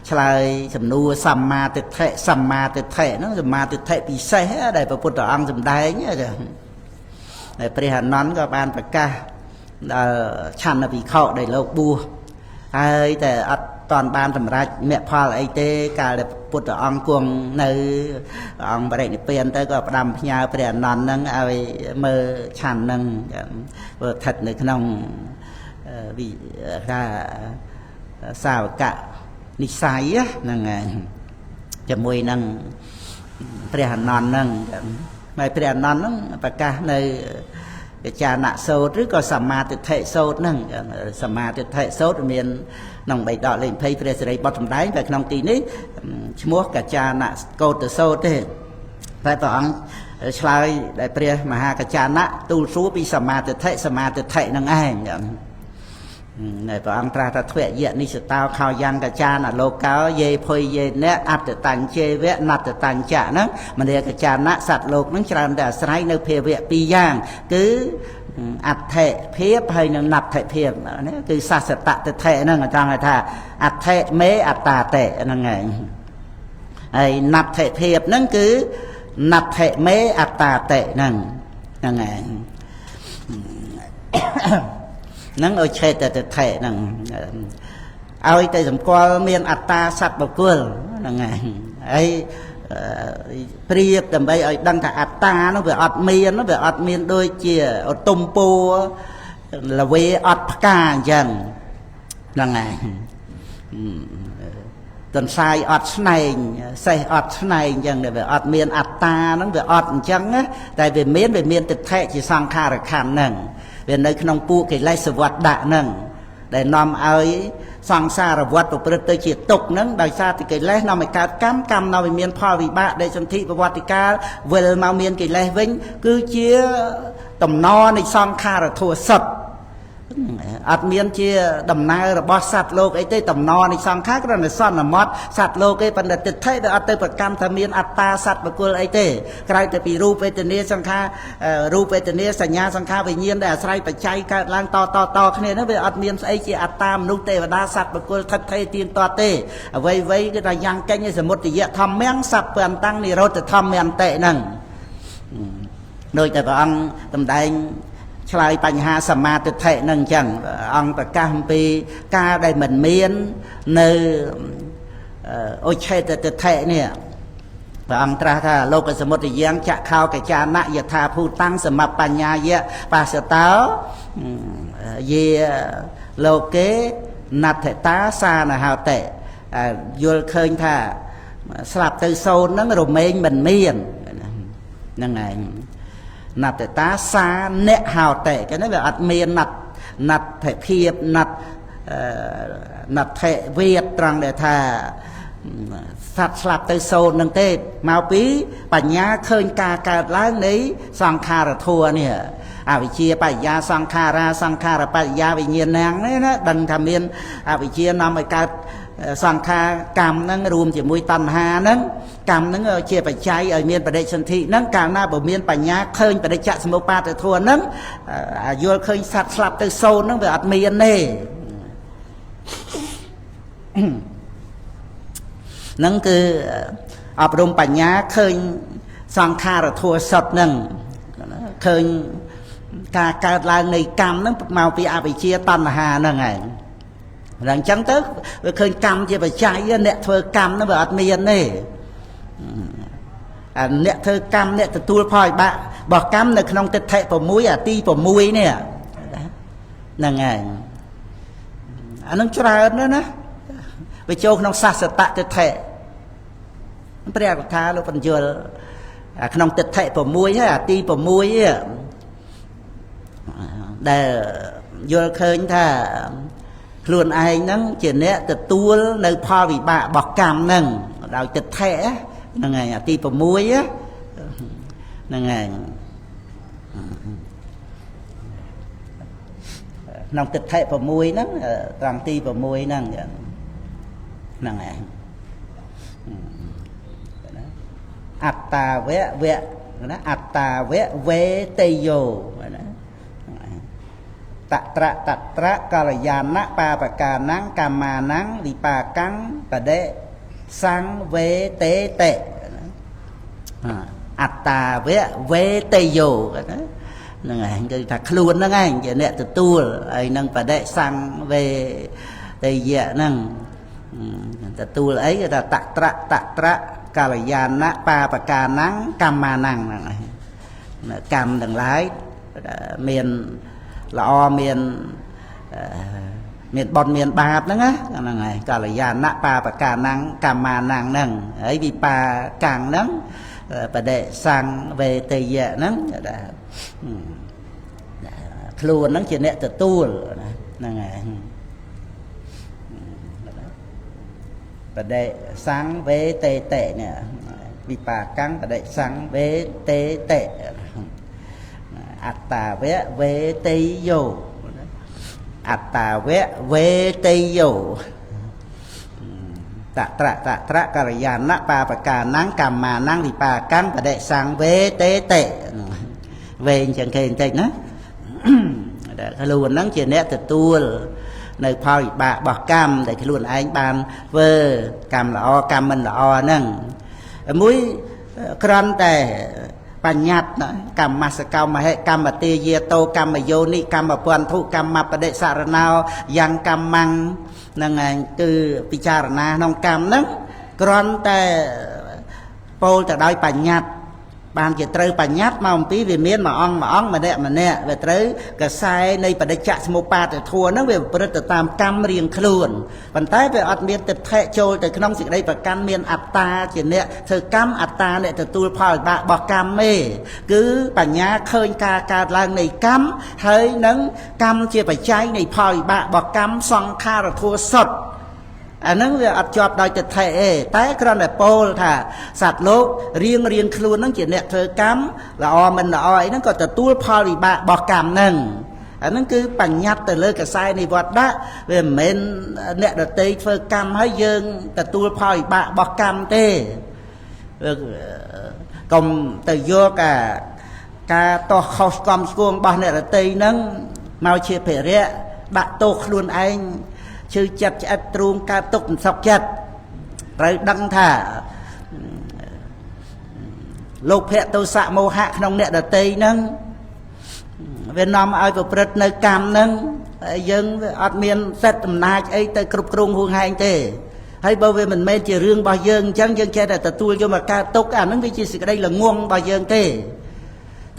ชลายสำนูสัมมาติเถะสัมมาติเถะนั่นสัมมาติเถะปีเสะได้พระพุทธองค์สำแดงเนี่ยในปริหารนั้นก็บานประกาศชันปีเข้าได้โลกบัวไอ้แต่ตอนบ้านสำรัจแม่พอไอเต้การพุทธองค์กวงในองค์บริเนเปลี่ยนแต่ก็ดำพญาเปลี่ยนนอนนั่งเอาเมื่อชันนั่งเปิดถัดในขนมวิค่าสาวกะนิสัยนั่งไงจะมวยนั่งเปลี่ยนนอนนั่งไม่เปลี่ยนนอนนั่งประกาศในจานะโซดหรือก็สัมมาติเถะโซดนั่งสัมมาติเถะโซดเมียนน้องใบดอกเล่นเพย์เปรสไรบอทำได้แต่น้องตีนี้ชั่วโมงกับจานะโกตโซดเด้แต่ตอนชายได้เปรียมหากจานะตูสู้ปีสัมมาติเถะสัมมาติเถะนั่งเองในตอนตราตะเถะเยนิสตาวข่าวยังกับจานะโลกาเย่พอยเย่เนะอัตตันเจเวนัตตันจะนั้นมันเรียกจานะสัตว์โลกนั้นจะแต่สไลในเพเวปีย่างคืออัตเถะเพียบให้นับเถะเพียบนี่คือสัสตะเถะนั่นก็จังไงท่าอัตเถะเมอัตตาเถะนั่นไงไอ้นับเถะเพียบนั่นคือนับเถะเมอัตตาเถะนั่นนั่นไงนั่งเอาเชตแต่เถะนั่งเอาแต่สมควรเมียนอัตตาสัตว์บุคคลนั่นไงไอ้เปรียบแต่ไปไอ้ดังแต่อัตตาnó về ọt miên nó về ọt miên đôi chia ọt tung po là về ọt cả dần là ngày tuần sai ọt này say ọt này dần để về ọt miênอัตตา nó về ọt chẳng á tại vì miên tịch thệ chỉ sang kha là khăn nằng về nơi không pu cái lai sờ vật đạ nằng để nằm ấy sang xa là vật của tới chỉ tục nâng đời xa thì cái lẽ nó mới cao cam nó bị miền phò vì bạn để chân thị và vật thì ca về mà miền cái lẽ vĩnh cứ chia tầm no này sang kha là thua sập ắt miền chia đầm nai là bó sạt lô cái tây tầm no này sang khác đó là son là mót sạt lô cái phần là tịch thấy được ắt tây bậc cam tham miền ắt ta sạt bậc cô ấy tây cái tây bị rup ấy tây nia sang kha rup ấy tây nia sang nhà sang kha về nhiên để sai phải chay cái lang to cái này nó về ắt miền ấy chia ắt ta nút tây và đa sạt bậc cô thật thay tiền to tây vậy cái là giang canh như sầm một thì thầm men sạt phần tăng này rồi thì thầm men tệ nằng đôi tại bà ăn tầm đạiชลายปัญหาสมาธิเถะนั่งจังองค์ประกาศปีกาได้เหมือนเมียนในโอเชตเถะเนี่ยพระองค์ตรัสว่าโลกสมุทรยังจะเข้ากับจานะยถาภูตังสมปัญญาเยะปัสสตาเยโลเกนัตเถตาสานะฮาวเต យល់ឃើញថាស្លាប់ទៅសូន្យហ្នឹងរមែងមិនមានហ្នឹងឯងណត្តតាសាអ្នកហោតេគេនេះវាអត់មានណដ្ឋភាពណដ្ឋវិទ្យត្រង់ដែលថាសត្វស្លាប់ទៅសូន្យនឹងទេមកពីបញ្ញាឃើញការកើតឡើងនៃសង្ខារធัวនេះអវិជ្ជាបញ្ញាសង្ខារាសង្ខារបញ្ញាវិញ្ញាណហ្នឹងណាដឹងថាមានអវិជ្ជានាំឲ្យកើតសង្ខារកម្មហ្នឹងរួមជាមួយតណ្ហាហ្នឹងកម្មហ្នឹងជាបច្ច័យឲ្យមានបដិសន្ធិហ្នឹងកាលណាបើមានបញ្ញាឃើញបដិច្ចសមុប្បាទធัวហ្នឹងយល់ឃើញសត្វស្លាប់ទៅសូន្យហ្នឹងវាអត់មានទេហ្នឹងគឺអប់រំបញ្ញាឃើញសង្ខារធัวសុទ្ធហ្នឹងឃើញការកើតឡើងនៃកម្មហ្នឹងមកពីអវិជ្ជាតណ្ហាហ្នឹងឯងដល់អញ្ចឹងទៅវាឃើញកម្មជាបច្ច័យអ្នកធ្វើកម្មហ្នឹងវាអត់មានទេអ្នកធ្វើកម្មអ្នកទទួលផលវិបាករបស់កម្មនៅក្នុងទិដ្ឋិ6អាទី6នេះហ្នឹងឯងអានឹងច្រើនណាស់វាចូលក្នុងសាសតៈទិដ្ឋិព្រះកថាលោកបញ្យល់ក្នុងទិដ្ឋិ6ហើយអាទី6ដែលយល់ឃើញថាខ្លួនឯងហ្នឹងជាអ្នកទទួលនៅផលវិបាករបស់កម្មហ្នឹងដោយទិដ្ឋិហ្នឹងហើយអាទី6ហ្នឹងហើយក្នុងទិដ្ឋិ6ហ្នឹងត្រង់ទី6ហ្នឹងហ្នឹងហើយអត្តាវៈវៈណាអត្តាវៈវេតយោណាតត្រកល្យាណបាបកានំកម្មានំវិបាកੰបដិសង្វេតេតេអត្តាវៈវេតយោណាហ្នឹងឯងគឺថាខ្លួនហ្នឹងឯងជាអ្នកទទួលហើយនឹងបដិសង្វេតយៈហ្នឹងទទួលអីគេថាតត្រកល្យាណបាបកានំកម្មានំហ្នឹងឯងកម្មទាំងឡាយមានល្អមានបុណ្យមានបាបហ្នឹងណាហ្នឹងហើយកល្យាណបាបកានំកម្មានំហ្នឹងហើយវិបាកੰហ្នឹងបដិសង្វេតយៈហ្នឹងខ្លួនហ្នឹងជាអ្នកទទួលហ្នឹងហើយបដិសង្វេតេតេនេះវិបាកੰបដិសង្វេតេតេអត្តាវៈវេតយោអត្តាវៈវេតយោតត្រកល្យាណបាបកានំកម្មានំវិបាកੰបដិសង្វេតេតេវែងចឹងគេបន្តិចណាខ្លួនហ្នឹងជាអ្នកទទួលនៅផលវិបាករបស់កម្មដែលខ្លួនឯងបានធ្វើកម្មល្អកម្មមិនល្អហ្នឹងមួយគ្រាន់តែបញ្ញត្តិកម្មសកម្មហេកម្មទេយាតោកម្មយោនិកម្មពន្ធុកម្មបដិសរណោយ៉ាងកម្មੰហ្នឹងឯងគឺពិចារណាក្នុងកម្មហ្នឹងគ្រាន់តែពោលទៅដោយបញ្ញត្តិបានជាត្រូវបញ្ញត្តិមកអំពីវាមានមួយអង្គម្នាក់វាត្រូវកសែនៃបដិច្ចសមុប្បាទធัวហ្នឹងវាប្រព្រឹត្តទៅតាមកម្មរៀងខ្លួនប៉ុន្តែវាអត់មានទិដ្ឋិចូលទៅក្នុងសេចក្តីប្រកាន់មានអត្តាជាអ្នកធ្វើកម្មអត្តាអ្នកទទួលផលវិបាករបស់កម្មទេគឺបញ្ញាឃើញការកើតឡើងនៃកម្មហើយនឹងកម្មជាបច្ច័យនៃផលវិបាករបស់កម្មសង្ខារធัวសុទ្ធអាហ្នឹងវាអត់ជាប់ដោយទិដ្ឋិទេតែគ្រាន់តែពោលថាសត្វលោករៀងខ្លួនហ្នឹងជាអ្នកធ្វើកម្មល្អមិនល្អអីហ្នឹងក៏ទទួលផលវិបាករបស់កម្មហ្នឹងអាហ្នឹងគឺបញ្ញត្តិទៅលើកសែនិវត្តន៍វាមិនមែនអ្នកដតីធ្វើកម្មហើយយើងទទួលផលវិបាករបស់កម្មទេកុំទៅយកការតោះខុសកំស្គងរបស់អ្នកដតីហ្នឹងមកជាភារៈដាក់ទោសខ្លួនឯងជឿចិត្តឆ្អិតទ្រូងកើតទុកមិនសុខចិត្តត្រូវដឹងថាលោកភៈទោសៈមោហៈក្នុងអ្នកដតីហ្នឹងវានាំឲ្យប្រព្រឹត្តនៅកម្មហ្នឹងយើងវាអត់មានសិទ្ធិអំណាចអីទៅគ្រប់គ្រងហួងហែងទេហើយបើវាមិនមែនជារឿងរបស់យើងអញ្ចឹងយើងចេះតែទទួលយកមកកើតទុកអាហ្នឹងវាជាសេចក្តីល្ងងរបស់យើងទេ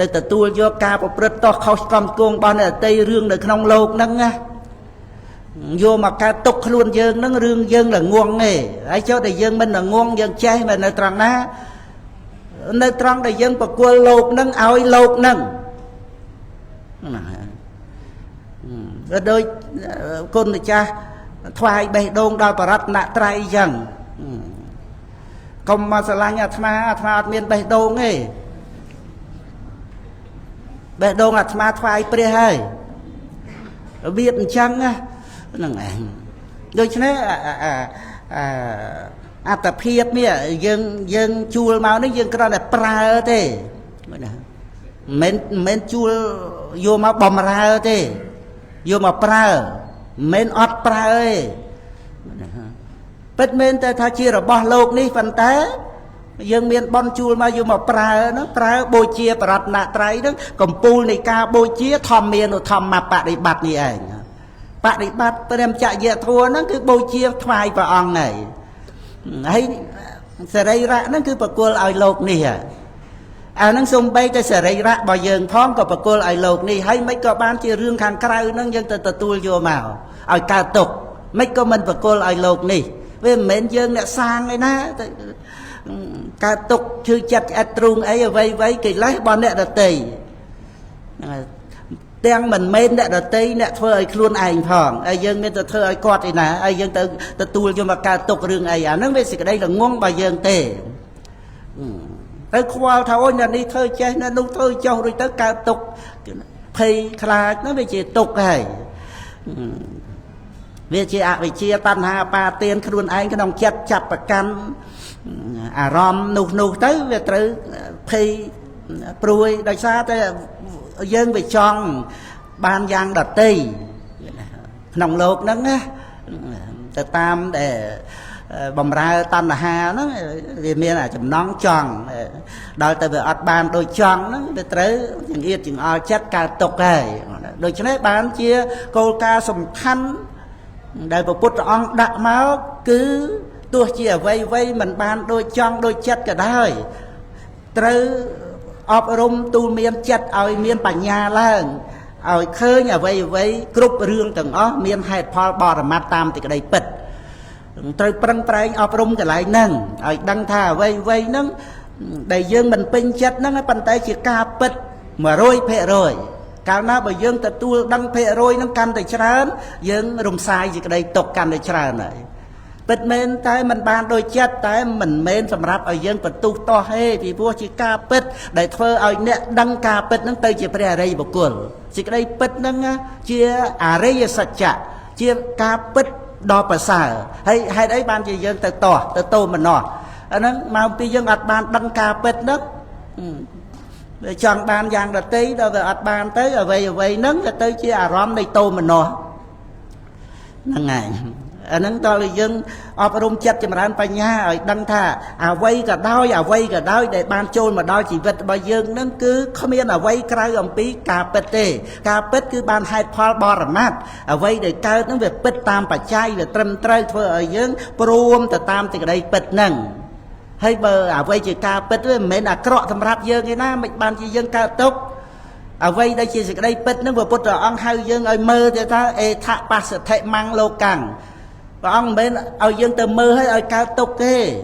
ទៅទទួលយកការប្រព្រឹត្តទោសខុសកំគងរបស់អ្នកដតីរឿងនៅក្នុងលោកហ្នឹងណា vô mà cái tục luôn dương nó rương dương là nguồn nghề ấy cho để dương mình là nguồn dương che mà nơi tròn ná nơi tròn để dương bậc quân lột nâng áo lột nâng rồi đôi con người cha thoại bề đôn đào bà rạch nạ trai dần không mà sẽ là nhà thma miền bề đôn ấy bề đôn là thma thoại bề hơi biết chăng á đôi chứ này tập hiệp mía dân chua máu nó dân cái đó là pra thế men chua vô máu bầm ra thế vô mà pra men ọt pra ơi bất men ta thay chia rồi bỏ lột ní phần té dân miền bon chua mà vô mà pra nó pra bôi chia bạt nạ trái đó còn pul này ca bôi chia thòm miền rồi thòm mà bạ đi bạt như ảnh bạn đi bắt đem chạy về thua nó cứ bôi chia thoại vào ông này hay sẽ đây ra nó cứ bật cô ai lột nè nó xung bay cái sẽ đây ra bao giờ thong có bật cô ai lột nè hay mấy có ban chia riêng hàng cây nó dân từ tu vô màu ai ca tục mấy có mình bật cô ai lột nè với mến dân lại sang ấy na ca tục chưa chặt trung ấy vây kỳ lấy bọn nè là tì đang mình men đã tây nè thôi luôn ảnh thòng ai dân nên thôi ai quạt thì nè ai dân tự tu cho mà cả tục rừng ai nó về sự đây là ngon bà dân tề tới khoa thao nhà đi thôi chơi nó đúng thôi cho rồi tới cả tục thì là nó về chỉ tục này về chỉ về chia tan hà ba tiền luôn anh cái đồng chặt chặt và căn rom nụ tới về tới thì pruy đại sa tới dân về chọn ban giang đợt tây nòng lột nó từ tam để bầm ra tan là hà nó vì miền là chấm nón tròn đòi từ về ọt ban đôi tròn nó để tới những yên những o chất ca tục này đôi cho nên bán chia câu ca sầm khăn đại bộ phút on đặt máu cứ tua chia vây mình ban đôi tròn đôi chất cả đời tới ọp rung tu miền chất ở miền bản nhà là ở khơi nhà vây group riêng từng ó miền hai Paul bò mặt tam thì cái đây bật tôi prang ọp rung cái lại nâng ở đăng thà vây nâng đại dương mình pin chất nâng bàn tay chỉ ca bật mà rồi phê rồi cao na bởi dương ta tu đăng phê rồi nâng căn tại trán dương rung sai gì cái đây tục căn tại trán này bật men tay mình ban đôi chất tay mình men sầm ráp ở dân bật tu to he vì vua chỉ ca bật để thơ ở nè đăng ca bật nâng tay chỉ phải ở đây một cuộn chỉ cái đây bật nâng chia ở đây sạch chạ chia ca bật đo bà xả hay đấy ban chỉ dân từ to mình nọ nâng mà bây dân ở ban đăng ca bật nâng chọn ban giang là tí đâu về ở ban tới ở về nâng là tới chia ở rom đây tô mình nọ nâng ngày nâng to là dân ọp rung chất cho mà ăn bánh nha ở đăng thà vây cả đôi để ban chôn mà đôi chỉ vật bà dân nâng cứ không yên vây cái ông tí cà pết cứ ban hai Paul bò rả mát vây để cao nó về pết tam bà chay về trâm trây thôi ở dân prom từ tam thì cái đây pết nâng hay bờ vây chỉ cà pết với mấy cọ thầm rạp dân cái na mình ban chỉ dân cao tốc vây đây chỉ cái đây pết nó vừa bút rồi ăn hai dân ơi mơ thì ta thạ bà sẽ thệ mang lô cẳng và ông bên ở dân từ mơ hay ở cao tốc kê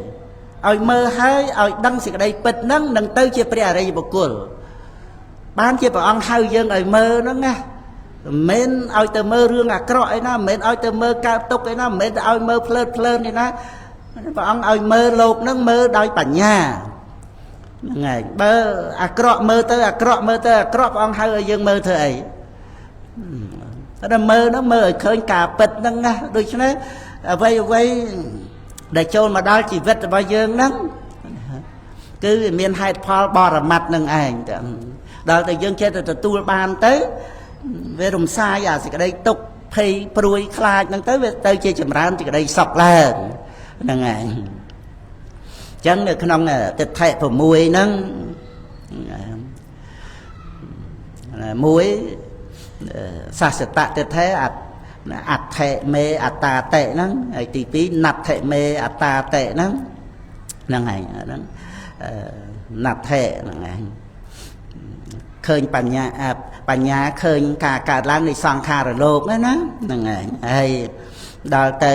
ở mơ hay ở đăng sĩ đây bật nâng nâng tới chia bè đây một cuộn bán chia vào ông hai dân ở mơ nó nghe men ở từ mơ rương cọ ấy nó men ở từ mơ cao tốc ấy nó men ở mơ phơn đi nó và ông ở mơ lột nó mơ đôi bản nhà ngày bơ cọ mơ tới cọ ông hai ở dân mơ thời ấy nó mơ khơi cả bật nâng đôi chứ đấy vây để cho mà đó chỉ vật bao giờ nắng cứ miền hai Paul bò ra mặt nâng ảnh đó từ dân chết từ tu ban tới về đồng sai à thì cái đây tục thì pruy khai nâng tới về tới chơi chậm rãi thì cái đây sọc lên nâng ảnh chẳng được không là tịch thệ của mùi nâng muối sa sẽ tạ thế ạt thệ mê ạt tà tệ nắng tí tí nạp thệ mê ạt tà tệ nắng nâng này nạp thệ nâng này ឃើញបញ្ញាឃើញការកើតឡើងនៃសង្ខារលោកណាហ្នឹងហើយដល់ទៅ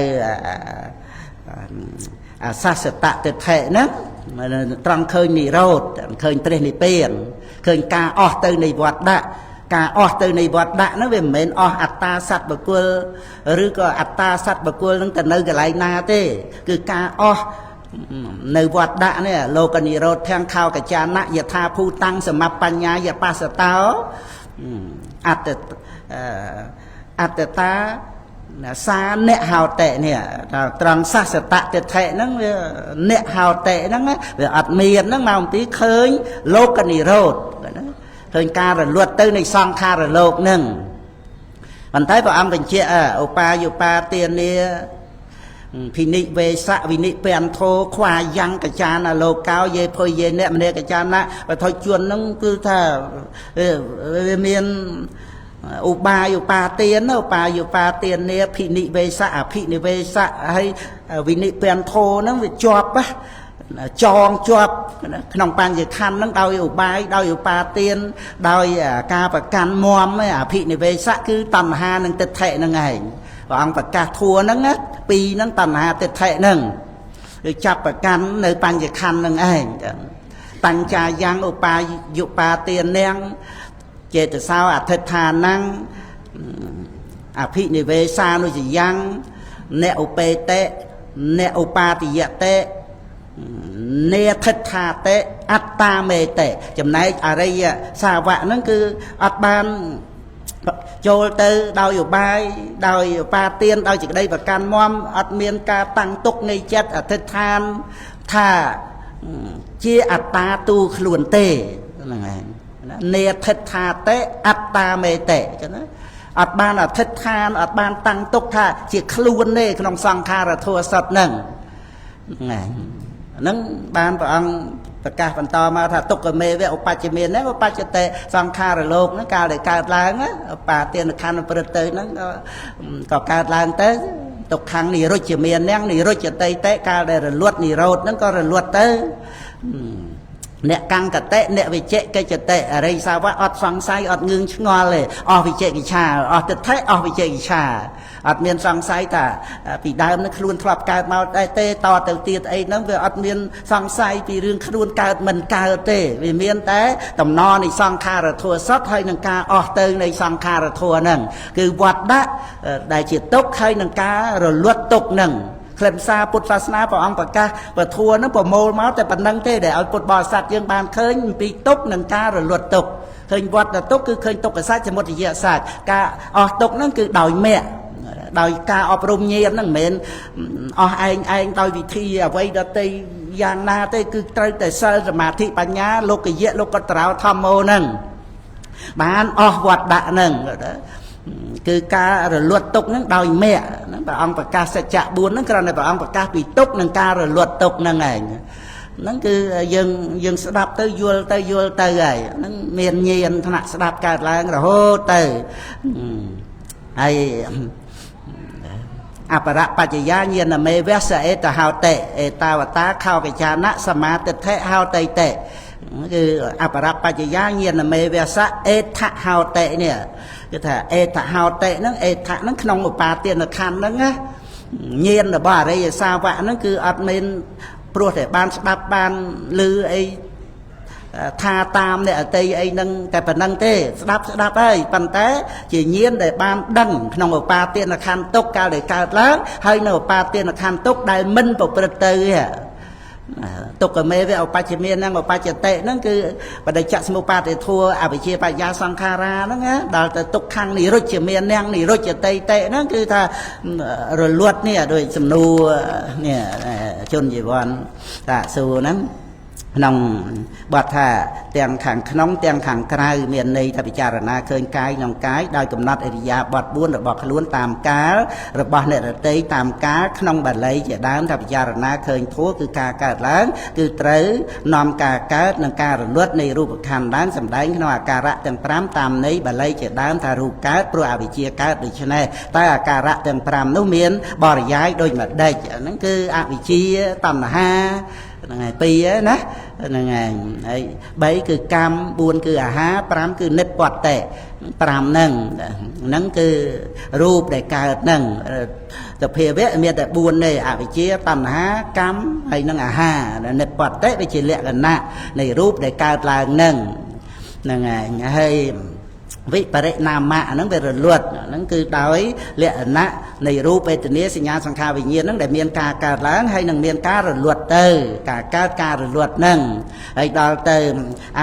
អាសាសតៈទិដ្ឋិហ្នឹងត្រង់ឃើញនិរោធឃើញព្រះនិព្វានឃើញការអស់ទៅនៃវត្តដាក់ការអស់ទៅនៃវត្តដាក់ហ្នឹងវាមិនមែនអស់អត្តាសត្វបុគ្គលឬក៏អត្តាសត្វបុគ្គលហ្នឹងទៅនៅកន្លែងណាទេគឺការអស់នៅវត្តដាក់នេះលោកនិរោធទាំងខោកចានៈយថាភូតាំងសមបញ្ញាយបស្សតោអត្តតាសាអ្នកហោតេនេះត្រង់សាសតៈទិដ្ឋិហ្នឹងវាអ្នកហោតេហ្នឹងវាអត់មានហ្នឹងមកអំពីឃើញលោកនិរោធឃើញការរលត់ទៅនៃសង្ខារលោកហ្នឹងប៉ុន្តែព្រះអង្គបញ្ជាក់ឧបាយុបាទានាភិនិវេសៈវិនិពន្ធោខ្វាយ៉ាងកចានលោកោយេភុយយេអ្នកមនេកចានៈបថុជួនហ្នឹងគឺថាវាមានឧបាយុបាទានឧបាយុបាទានាភិនិវេសៈអភិនិវេសៈហើយវិនិពន្ធោហ្នឹងវាជាប់ចងជាប់ក្នុងបញ្ញខណ្ឌហ្នឹងដោយឧបាយដោយឧបាទានដោយការប្រកាន់មមអភិនិវេសៈគឺតណ្ហានិងទិដ្ឋិហ្នឹងឯងព្រះអង្គប្រកាសធัวហ្នឹងពីរហ្នឹងតណ្ហាទិដ្ឋិហ្នឹងគឺចាប់ប្រកាន់នៅបញ្ញខណ្ឌហ្នឹងឯងបញ្ចាយ៉ាងឧបាយុបាទានាងចេតសោអធិដ្ឋានੰអភិនិវេសានុចយ៉ាងអ្នកឧបេតេអ្នកឧបាតិយតេនេធិដ្ឋាតេអត្តាមេតេចំណែកអរិយសាវកហ្នឹងគឺអត់បានចូលទៅដោយឧបាយដោយឧបាទានដោយសេចក្តីប្រកាន់មមអត់មានការតាំងទុកនៃចិត្តអធិដ្ឋានថាជាអត្តាទូខ្លួនទេហ្នឹងហើយនេធិដ្ឋាតេអត្តាមេតេចឹងណាអត់បានអធិដ្ឋានអត់បានតាំងទុកថាជាខ្លួនទេក្នុងសង្ខារធัวសតហ្នឹងហ្នឹងបានព្រះអង្គប្រកាសបន្តមកថាទុក្ខមេវៈឧបច្ចមានហ្នឹងឧបច្ចតេសង្ខារលោកហ្នឹងកាលដែលកើតឡើងបាទានខណ្ឌព្រឹត្តទៅហ្នឹងក៏កើតឡើងទៅទុក្ខនិរុជ្ជមានហ្នឹងនិរុជ្ជតេតេកាលដែលរលត់និរោធហ្នឹងក៏រលត់ទៅអ្នកកង្កតេអ្នកវិជិកិច្ចតេអរិយសាវកអត់សង្ស័យអត់ងឿងឆ្ងល់ទេអស់វិជិកិច្ឆាអស់ទិដ្ឋិអស់វិជិកិច្ឆាអត់មានសង្ស័យថាពីដើមនឹងខ្លួនធ្លាប់កើតមកដែរទេតទៅទៀតអីហ្នឹងវាអត់មានសង្ស័យពីរឿងខ្លួនកើតមិនកើតទេវាមានតែតំណនៃសង្ខារធัวសតហើយនឹងការអស់ទៅនៃសង្ខារធัวហ្នឹងគឺវត្តដាក់ដែលជាទុក្ខហើយនឹងការរលត់ទុក្ខហ្នឹងខ្លឹមសារពុទ្ធសាសនាព្រះអង្គប្រកាសពធัวហ្នឹងប្រមូលមកតែប៉ុណ្្នឹងទេដែលឲ្យពុទ្ធបរិស័ទយើងបានឃើញអំពីទុក្ខនិងការរលត់ទុក្ខឃើញវត្តទុក្ខគឺឃើញទុក្ខសច្ចសមុទយសច្ចការអស់ទុក្ខហ្នឹងគឺដោយមគ្គដោយការអប់រំញាណហ្នឹងមិនមែនអស់ឯងដោយវិធីអ្វីដទៃយ៉ាងណាទេគឺត្រូវតែសិលសមាធិបញ្ញាលោកយៈលោកតរោធម្មោហ្នឹងបានអស់វត្តដាក់ហ្នឹងគឺការរលត់ទុកហ្នឹងដោយមគ្គហ្នឹងព្រះអង្គប្រកាសសច្ចៈ4ហ្នឹងគ្រាន់តែព្រះអង្គប្រកាសពីទុកនិងការរលត់ទុកហ្នឹងឯងហ្នឹងគឺយើងស្ដាប់ទៅយល់ទៅហើយហ្នឹងមានញាណថ្នាក់ស្ដាប់កើតឡើងរហូតទៅហើយអបរៈបច្ចយាញាណមេវសអេតហោតេអេតាវតាខោកចានៈសមាទិដ្ឋិហោតេតេគឺអបរៈបច្ចយាញាណមេវសអេថហោតេនេះគឺថាអេថហោតេហ្នឹងអេថហ្នឹងក្នុងឧបាទានខណ្ឌហ្នឹងណាញាណរបស់អរិយសាវកហ្នឹងគឺអត់មានព្រោះតែបានស្ដាប់បានឮអីថាតាមអ្នកអតីអីហ្នឹងតែប៉ុណ្្នឹងទេស្ដាប់ហើយប៉ុន្តែជាញាណដែលបានដឹងក្នុងឧបាទានខណ្ឌទុកកាលដែលកើតឡើងហើយនៅឧបាទានខណ្ឌទុកដែលមិនប្រព្រឹត្តទៅទុក្ខមេវៈឧបច្ចមានហ្នឹងឧបច្ចតេហ្នឹងគឺបដិច្ចសមុបាទិធัวអវិជ្ជាបញ្ញាសង្ខារាហ្នឹងណាដល់ទៅទុក្ខនិរុជ្ជមានហ្នឹងនិរុជ្ជតេហ្នឹងគឺថារលត់នេះដោយសំណួរនេះជនជីវ័នតាសួរហ្នឹងក្នុងបទថាទាំងខាងក្នុងទាំងខាងក្រៅមានន័យថាពិចារណាឃើញកាយក្នុងកាយដោយកំណត់អរិយាបទ4របស់ខ្លួនតាមកាលរបស់អ្នករតីតាមកាលក្នុងបាលីជាដើមថាពិចារណាឃើញធัวគឺការកើតឡើងគឺត្រូវនាំការកើតនិងការរលត់នៃរូបខណ្ឌឡើងសម្ដែងក្នុងអាការៈទាំង5តាមន័យបាលីជាដើមថារូបកើតព្រោះអវិជ្ជាកើតដូច្នេះតែអាការៈទាំង5នោះមានបរិយាយដូចម្ដេចហ្នឹងគឺអវិជ្ជាតណ្ហា ngày pi á ná ngày ấy 3 cứ cam 4 cứ há 5 cứ nít quạt tệ 5 nâng cứ rụp để cài nâng tập hệ vẽ miệt để buồn này bị chia tầm há cam hay nâng hà nít quạt tệ bị chia lẹ gần nạ này rụp để cài là nâng ngày hay vị bà rệ nam mạ nó về rồi luật nó cứ đói lệ nạ này rú bê tình nghĩa sinh nhá sang kha vì nhiên nó để miên ca láng hay nâng miên ca rồi luật từ ca rồi luật nâng hay đó từ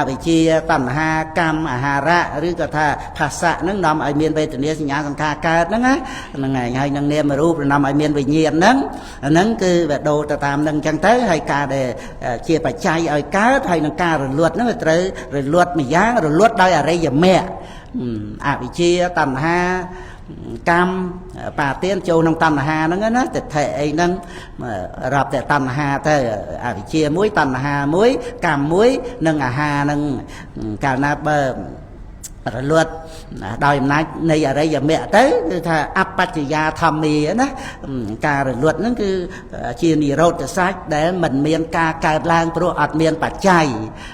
bị chia tầm ha cam hà rạ rư cả tha phá xạ nó nằm ở miên bê tình nghĩa sinh nhá sang kha ca nó á ngày hay nâng nêm mà rú rồi nằm ở miên vì nhiên nó cứ về đồ ta tam nâng chẳng tới hay ca để chia bà chay ở cá hay nâng ca rồi luật nó rồi luật mà giá rồi luật đây ở đây giờ mẹ bị chia tầm ha cam bà tiên châu nông tầm ha nó nó tịch thể nâng rập để tầm ha thế bị chia muối tầm ha muối cam muối nâng ha nâng cả na bờ rồi luật đòi này ở đây giờ mẹ tới tha apatiya tham mì đó ca rồi luật nó cứ chia nì rốt sách để mình miên ca lang pro ạt miên bạch chay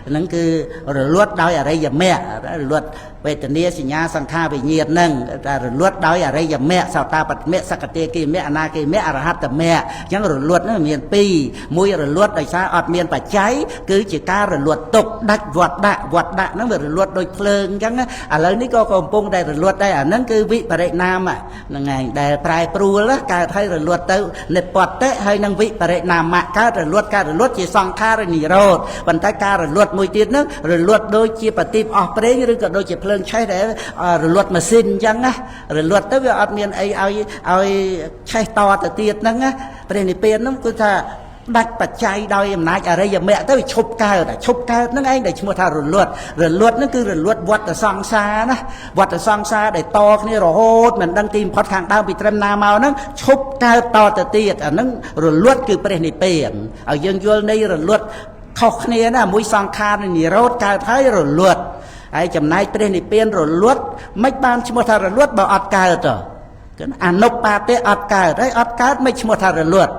nó cứ rồi luật đòi ở đây giờ mẹ luật về tình yêu sinh nhá sang kha về nhiệt nâng rồi luật đói ở đây giờ mẹ sao ta bật mẹ sắc tê kia mẹ na kia mẹ ra hát tập mẹ chẳng rồi luật nó miền pi mũi rồi luật đời xa ọt miền bạch cháy cứ chỉ ca rồi luật tục đạch vọt đạ nó về rồi luật đôi phơn chẳng lấy ní cô còn pung đây rồi luật đây nó cứ vị bà đệ nam là ngày để prai pru đó ca thấy rồi luật tới nệp bọt té hay năng vị bà đệ nam ca rồi luật chỉ sang kha rồi nhỉ rồi bàn tay ca rồi luật mùi tiết nước rồi luật đôi chia bà tim ọt đấy rồi cả đôi chỉ phơn cháy để rồi luật mà xin chăng á rồi luật tới việc ọt miền ai cháy to từ tiết nâng á bên này bên nó cứ tha đặt bạch chay đôi em nói ở đây giờ mẹ tới chụp cao nó anh để mua thà rồi luật nó cứ rồi luật vọt ở song xa đó vọt ở song xa để to cái rồi hốt mình đang tìm phật hàng đau bị trem na màu nó chụp cao to từ tiết ở nó rồi luật cứ bên này bên ở dân vô đây rồi luật khóc này là mũi song kha này nhiều rốt cao thấy rồi luật ai chấm nay bên này bên rồi luật mấy ban mua thà rồi luật bảo ọt cao rồi cái anh nộp ba té ọt cao đấy ọt cao mấy mua thà rồi luật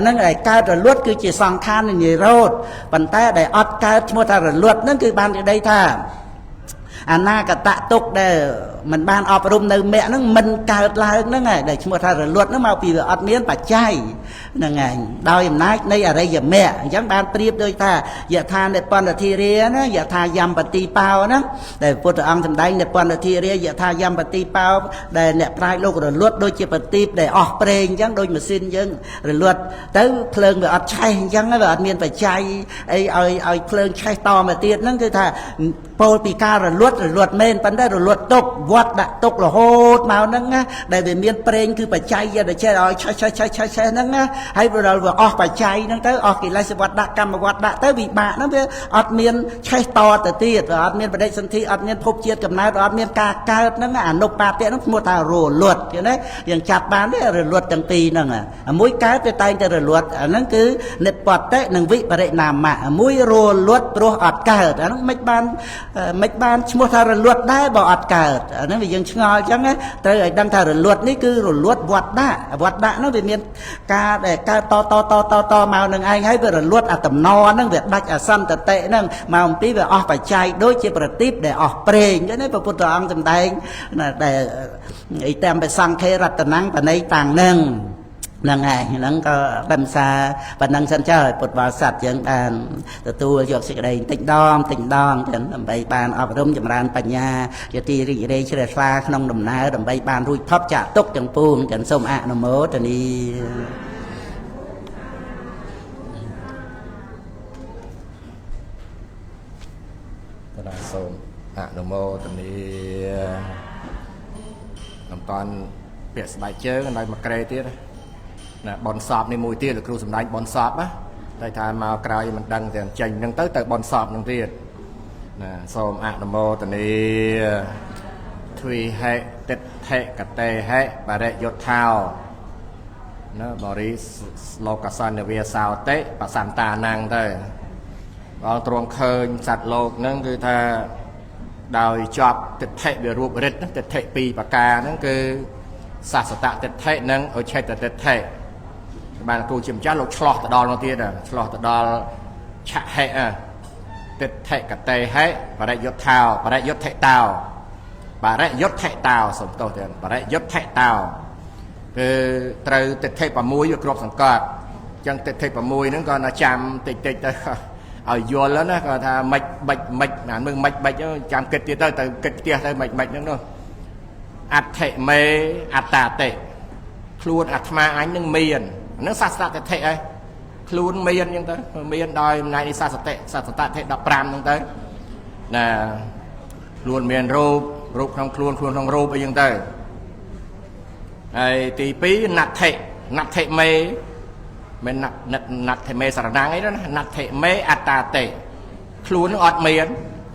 nó lại cao rồi luật cứ chỉ song khan này nhiều rốt bàn tay để ọt cao mua thà rồi luật nó cứ ban ở đây tha na cả tạ tục để mình ban ọp rung nơi mẹ nó mình cao lại nó ngày để mua thà rồi luật nó mau vì ọt miếng bà chay là ngày đau em nói đây ở đây giờ mẹ chẳng ban priệp đôi ta giờ tha để quan là thi ria nó giờ tha yam bát ti bao nó để phụ tử ông thầm đây để quan là thi ria giờ tha yam bát ti bao để nẹp prai lô rồi luật đôi chia bát ti để ọp preng chẳng đôi mà xin chẳng rồi luật tới phơi về ọt chay chẳng về ọt miếng bà chay ai phơi chay to mà tiệt nó cứ tha Paul Pika rồi luật men vấn đề rồi luật tục vót đã tục là hốt màu nâng á để về miền preng cứ phải chay ra để chơi rồi chay nâng á hay rồi vừa off phải chay nâng tới off kỳ lai sẽ vót đã cầm mà vót đã tới bị bạ nó về ọt miền chay to từ tiệt rồi ọt miền về đây sân thi ọt miền phúc chiết cầm nái rồi ọt miền ca nâng á nộp ba tiệt nó mua tàu rồi luật như đấyอย่างchặt bán đấy rồi luật từng tì nâng mũi cái về tay rồi luật nó cứ nệp bọt đấy nâng vị và đây làm mà mũi rồi luật rồi ọt cả nó mấy ban mua thà rồi luật đấy bỏ ọt cả nó vì dân ngồi chẳng á tới đang thà rồi luật ní cứ rồi luật vọt đã nó về miền ca để ca to màu nâng anh hay về rồi luật tầm no nâng việc đạch xăm tệ nâng màu tí về ọt phải chay đôi chia bờ tiếp để ọt preng cái này vào phụ ông tầm đây là để ý tem về sang khe rạch tận năng và nay tàng nâng nâng ngày nâng có đâm xa và nâng sân trời bột vào sạch chẳng bàn từ tu dọc sự đây tỉnh đong chẳng đầm bay bàn ở đông chậm ran bạch nha cho ti rì đây chưa xa không đầm ná đầm bay bàn rui thấp trả tốc chẳng buông chẳng sông nó mớ chẳng đi sông nó mô chẳng đi làm toàn biệt bài chơi cái này mà kê tiết bòn sọp này mùi tiết là kêu sầm đánh bòn sọp á tại thà màu cày mình đăng thì chành nâng tới bòn sọp nâng tiết xôm nó mô tận đi tùy hệ tết hệ cả tê hệ bà đệ dột thao nó bỏ đi lô cả sân để về sao tết và sàn tà năng thôi còn truồng khơi sạch lô nâng cứ thà đòi chọp tết hệ về ruột rít tết hệ pi và ca nâng cứ sạch tạ tết hệ nâng ở chạy tết hệ បានគ្រូជាម្ចាស់លោកឆ្លោះទៅដល់មកទៀតឆ្លោះទៅដល់ឆហេទិដ្ឋិកតេហេបរិយុទ្ធោបរិយុទ្ធិតោបរិយុទ្ធិតោសំទោសទៀតបរិយុទ្ធិតោគឺត្រូវទិដ្ឋិ6វាគ្រប់សង្កត់អញ្ចឹងទិដ្ឋិ6ហ្នឹងក៏ណាចាំតិចតិចទៅឲ្យយល់ណាគាត់ថាមិនណាមើលមិនបិចចាំគិតទៀតទៅគិតផ្ទះទៅមិនហ្នឹងនោះអដ្ឋិមេអត្តាតិខ្លួនអាត្មាអញនឹងមានហ្នឹងសាស្ត្រតិដ្ឋិហើយខ្លួនមានអញ្ចឹងទៅមានដោយអំណាចនៃសាស្ត្រតិដ្ឋិ15ហ្នឹងទៅណាខ្លួនមានរូបក្នុងខ្លួនក្នុងរូបអីចឹងទៅហើយទី2ណដ្ឋិមេមិនណដ្ឋិមេសារណាំងអីណាណដ្ឋិមេអត្តាតិខ្លួននឹងអត់មាន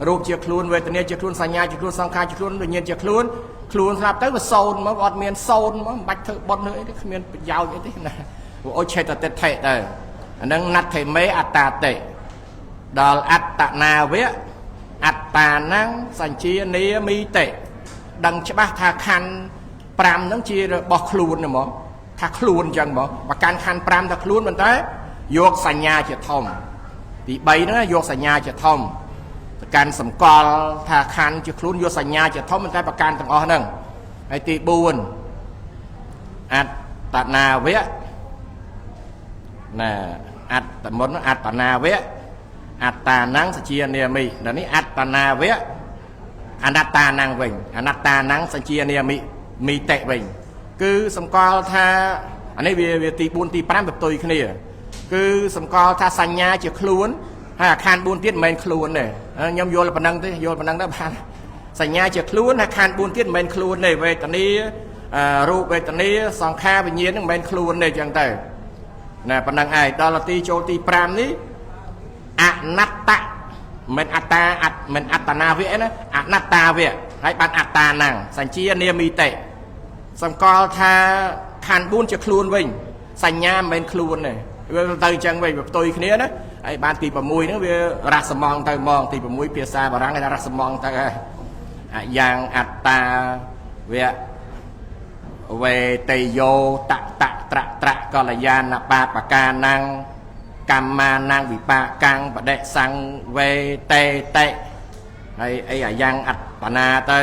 រូបជាខ្លួនវេទនាជាខ្លួនសញ្ញាជាខ្លួនសង្ខារជាខ្លួនវិញ្ញាណជាខ្លួនស្រាប់ទៅវាសូន្យមកអត់មានសូន្យមកមិនបាច់ធ្វើបុណ្យអីទេគ្មានប្រយោជន៍អីទេណាអូឆេតតិដ្ឋិទៅអាហ្នឹងណដ្ឋិមេអត្តាតិដល់អត្តនាវៈអត្តានំសញ្ជានាមីតិដឹងច្បាស់ថាខណ្ឌ5ហ្នឹងជារបស់ខ្លួនហ្មងថាខ្លួនអញ្ចឹងហ្មងបើកាន់ខណ្ឌ5ថាខ្លួនប៉ុន្តែយកសញ្ញាជាធំទី3ហ្នឹងយកសញ្ញាជាធំប្រកាន់សម្គាល់ថាខណ្ឌជាខ្លួនយកសញ្ញាជាធំប៉ុន្តែប្រកាន់ទាំងអស់ហ្នឹងហើយទី4អត្តនាវៈណាអត្តនាវៈអត្តានំសជានាមិដល់នេះអត្តនាវៈអនត្តានំវិញអនត្តានំសជានាមិមីតិវិញគឺសម្គាល់ថាអានេះវាទី4ទី5វាផ្ទុយគ្នាគឺសម្គាល់ថាសញ្ញាជាខ្លួនហើយអាខណ្ឌ4ទៀតមិនមែនខ្លួនទេខ្ញុំយល់ប៉ុណ្ណឹងទេយល់ប៉ុណ្ណឹងទៅបានសញ្ញាជាខ្លួនហើយខណ្ឌ4ទៀតមិនមែនខ្លួនទេវេទនារូបវេទនាសង្ខារវិញ្ញាណហ្នឹងមិនមែនខ្លួនទេអញ្ចឹងទៅណាប៉ុណ្ណឹងឯងដល់ទីចូលទី5នេះអនត្តៈមិនអត្តាមិនអត្តនាវៈណាអនត្តាវៈហើយបានអត្តានំសញ្ជានាមីតិសម្គាល់ថាខណ្ឌ4ជាខ្លួនវិញសញ្ញាមិនមែនខ្លួនទេវាទៅអញ្ចឹងវិញវាផ្ទុយគ្នាណាហើយបានទី6ហ្នឹងវារះសំងទៅហ្មងទី6ភាសាបារាំងគេថារះសំងទៅហើយយ៉ាងអត្តាវៈវេតយោតតត្រកល្យាណបាបកានំកម្មានំវិបាកាំងបដិសង្វេតេតិហើយអីអាយ៉ាងអត្តនាទៅ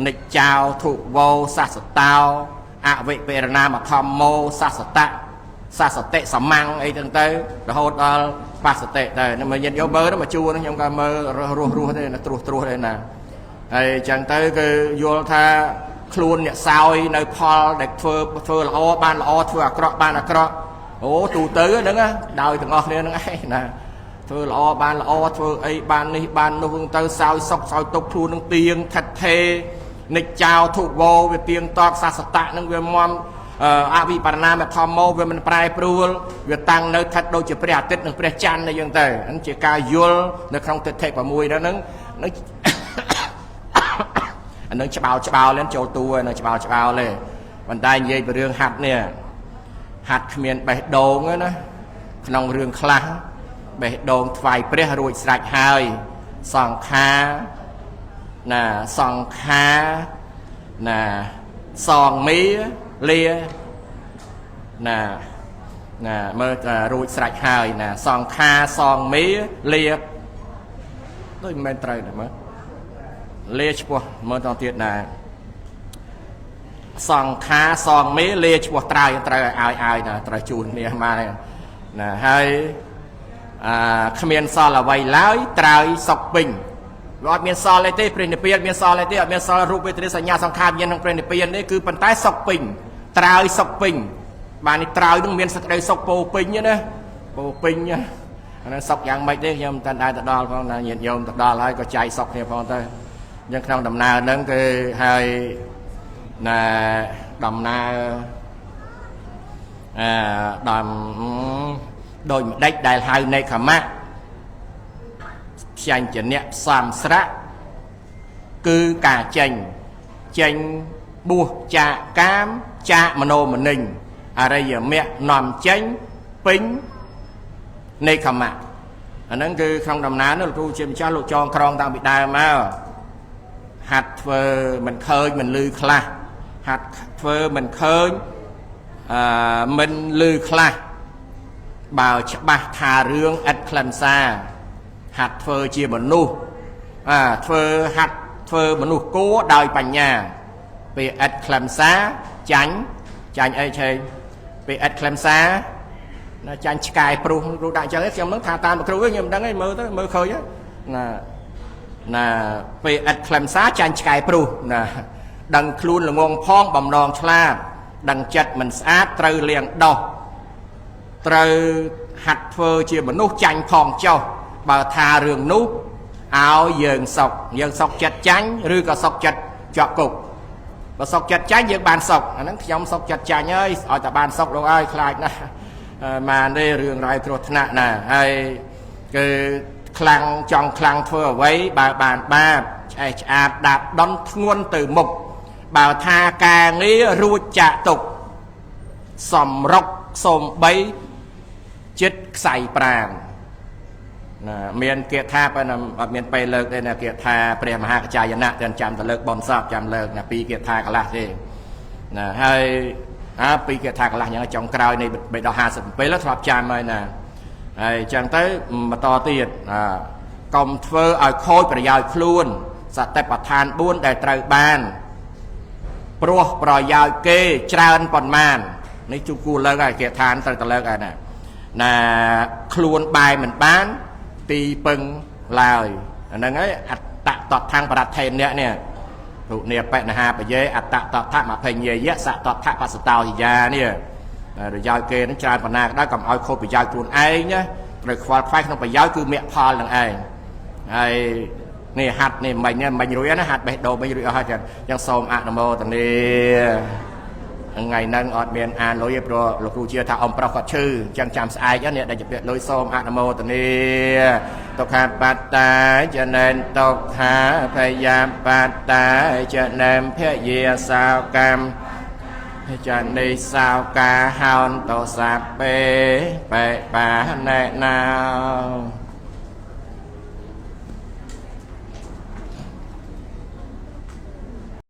និច្ចោធុវោសសតោអវិបេរណាមធម្មោសសតិសមੰងអីទាំងទៅរហូតដល់បសតិទៅមកញាតិយកមើលមកជួនខ្ញុំក៏មើលរស់ទេណាត្រួសទេណាហើយអញ្ចឹងទៅគឺយល់ថាខ្លួនអ្នកសោយនៅផលដែលធ្វើល្អបានល្អធ្វើអាក្រក់បានអាក្រក់អូទូទៅហ្នឹងដោយទាំងអស់គ្នាហ្នឹងឯងណាធ្វើល្អបានល្អធ្វើអីបាននេះបាននោះទៅសោយសុខសោយទុកខ្លួននឹងទៀងថិតថេរនិច្ចោធុវោវាទៀងតតសាសតៈនឹងវាមមអវិបរណាមធម្មោវាមិនប្រែប្រួលវាតាំងនៅថិតដូចជាព្រះអាទិត្យនិងព្រះច័ន្ទអីចឹងទៅហ្នឹងជាការយល់នៅក្នុងទិដ្ឋិ6ហ្នឹងអានឹងច្បាោlênចូលតួនៅច្បាោលេប៉ុន្តែនិយាយពីរឿងហាត់នេះហាត់គ្មានបេះដូងណាក្នុងរឿងខ្លះបេះដូងថ្វាយព្រះរួចស្រេចហើយសង្ខាណាសង្ខាណាសងមីលាណាមើលរួចស្រេចហើយណាសង្ខាសងមីលាដូចមិនមែនត្រូវទេមើលលាឈ្មោះមើលតទៀតណាសង្ខាសងមីលាឈ្មោះត្រូវឲ្យណាត្រូវជូនគ្នាមកណាហើយគ្មានសល់អ្វីឡើយត្រើយសុខពេញវាអត់មានសល់អីទេព្រះនិព្វានមានសល់អីទេអត់មានសល់រូបវេទនាសញ្ញាសង្ខារវិញ្ញាណក្នុងព្រះនិព្វាននេះគឺប៉ុន្តែសុខពេញត្រើយសុខពេញបាននេះត្រើយនឹងមានសេចក្តីសុខពោពេញណាពោពេញអានោះសុខយ៉ាងម៉េចទេខ្ញុំតែដែរទៅដល់ផងណាញាតិញោមទៅដល់ហើយក៏ចែកសុខគ្នាផងទៅអញ្ចឹងក្នុងដំណើរហ្នឹងគឺហើយណាដំណើរដូចម្ដេចដែលហៅនេក្ខមៈផ្សាញ់ជាអ្នកផ្សំស្រៈគឺការចេញបួសចាកកាមចាកមโนមនិញអរិយមគ្គនាំចេញពេញនេក្ខមៈអាហ្នឹងគឺក្នុងដំណើរនោះលោកគ្រូជាម្ចាស់លោកចងក្រងតាំងពីដើមមកហាត់ធ្វើមិនឃើញមិនឮខ្លះហាត់ធ្វើមិនឃើញ មិនលឺខ្លះបើច្បាស់ថារឿងឥតខ្លឹមសារហាត់ធ្វើជាមនុស្សហាត់ធ្វើមនុស្សគួរដោយបញ្ញាពេលឥតខ្លឹមសារចាញ់អីឆេពេលឥតខ្លឹមសារចាញ់ឆ្កែព្រុសគ្រូដាក់ចឹងខ្ញុំនឹងថាតាមគ្រូខ្ញុំមិនដឹងទេមើលទៅមើលឃើញណាពេលឥតខ្លឹមសារចាញ់ឆ្កែព្រុសណាដឹងខ្លួនល្ងងផងបំណងឆ្លាតដឹងចិត្តមិនស្អាតត្រូវលាងដោះត្រូវហាត់ធ្វើជាមនុស្សចាញ់ផងចុះបើថារឿងនោះឲ្យយើងសុកចិត្តចាញ់ឬក៏សុកចិត្តជាប់គុកបើសុកចិត្តចាញ់យើងបានសុកអាហ្នឹងខ្ញុំសុកចិត្តចាញ់ហើយឲ្យតែបានសុកលោកអើយខ្លាចណាស់មកនេះរឿងរ៉ាវគ្រោះថ្នាក់ណាហើយគឺខ្លាំងចង់ខ្លាំងធ្វើអ្វីបើបានបាបឆ្អែតឆ្អាតដាប់ដុនធ្ងន់ទៅមុខបើថាការងាររួចចាក់ទុកសំរុកសំបីចិត្តខ្សែប្រាណណាមានគាថាប៉ុន្តែអត់មានពេលលើកទេណាគាថាព្រះមហាកច្ចាយណៈតែចាំតែលើកបនសពចាំលើកណាពីគាថាកន្លះទេណាហើយពីគាថាកន្លះយ៉ាងចុងក្រោយនៃបេដក57ធ្លាប់ចាំហើយណាហើយអញ្ចឹងទៅបន្តទៀតកុំធ្វើឲ្យខូចប្រយោជន៍ខ្លួនសតិប្បដ្ឋាន4ដែលត្រូវបានព្រោះប្រយោជន៍គេច្រើនប៉ុន្មាននេះជួបគួរលើកហើយគាថាត្រូវតែលើកហើយណាខ្លួនបែមិនបានទីពឹងឡើយអាហ្នឹងហើយអត្តតថੰបរថេនៈនេះរូបនេះបេណហាបយេអត្តតថមភញ្ញេយៈសតថបសតោយានេះប្រយោជន៍គេនឹងច្រើនប៉ុណ្ណាក៏ដោយកុំឲ្យខូចប្រយោជន៍ខ្លួនឯងណាត្រូវខ្វល់ខ្វាយក្នុងប្រយោជន៍គឺមគ្គផលនឹងឯងហើយនេះហាត់នេះមិញរួចណាហាត់បេះដូងមិញរួចអស់ហើយចឹងសូមអនុមោទនាថ្ងៃហ្នឹងអត់មានអានលុយទេព្រោះលោកគ្រូជឿថាអ៊ំប្រុសគាត់ឈឺអញ្ចឹងចាំស្អែកនេះដែលជាពាក្យលុយសូមអនុមោទនាទុក្ខាបត្តាចនេនទុក្ខាភយាបត្តាចនេមភយាសោកម្មចានិសោកាហោនតោសាពេបេបាណេណោ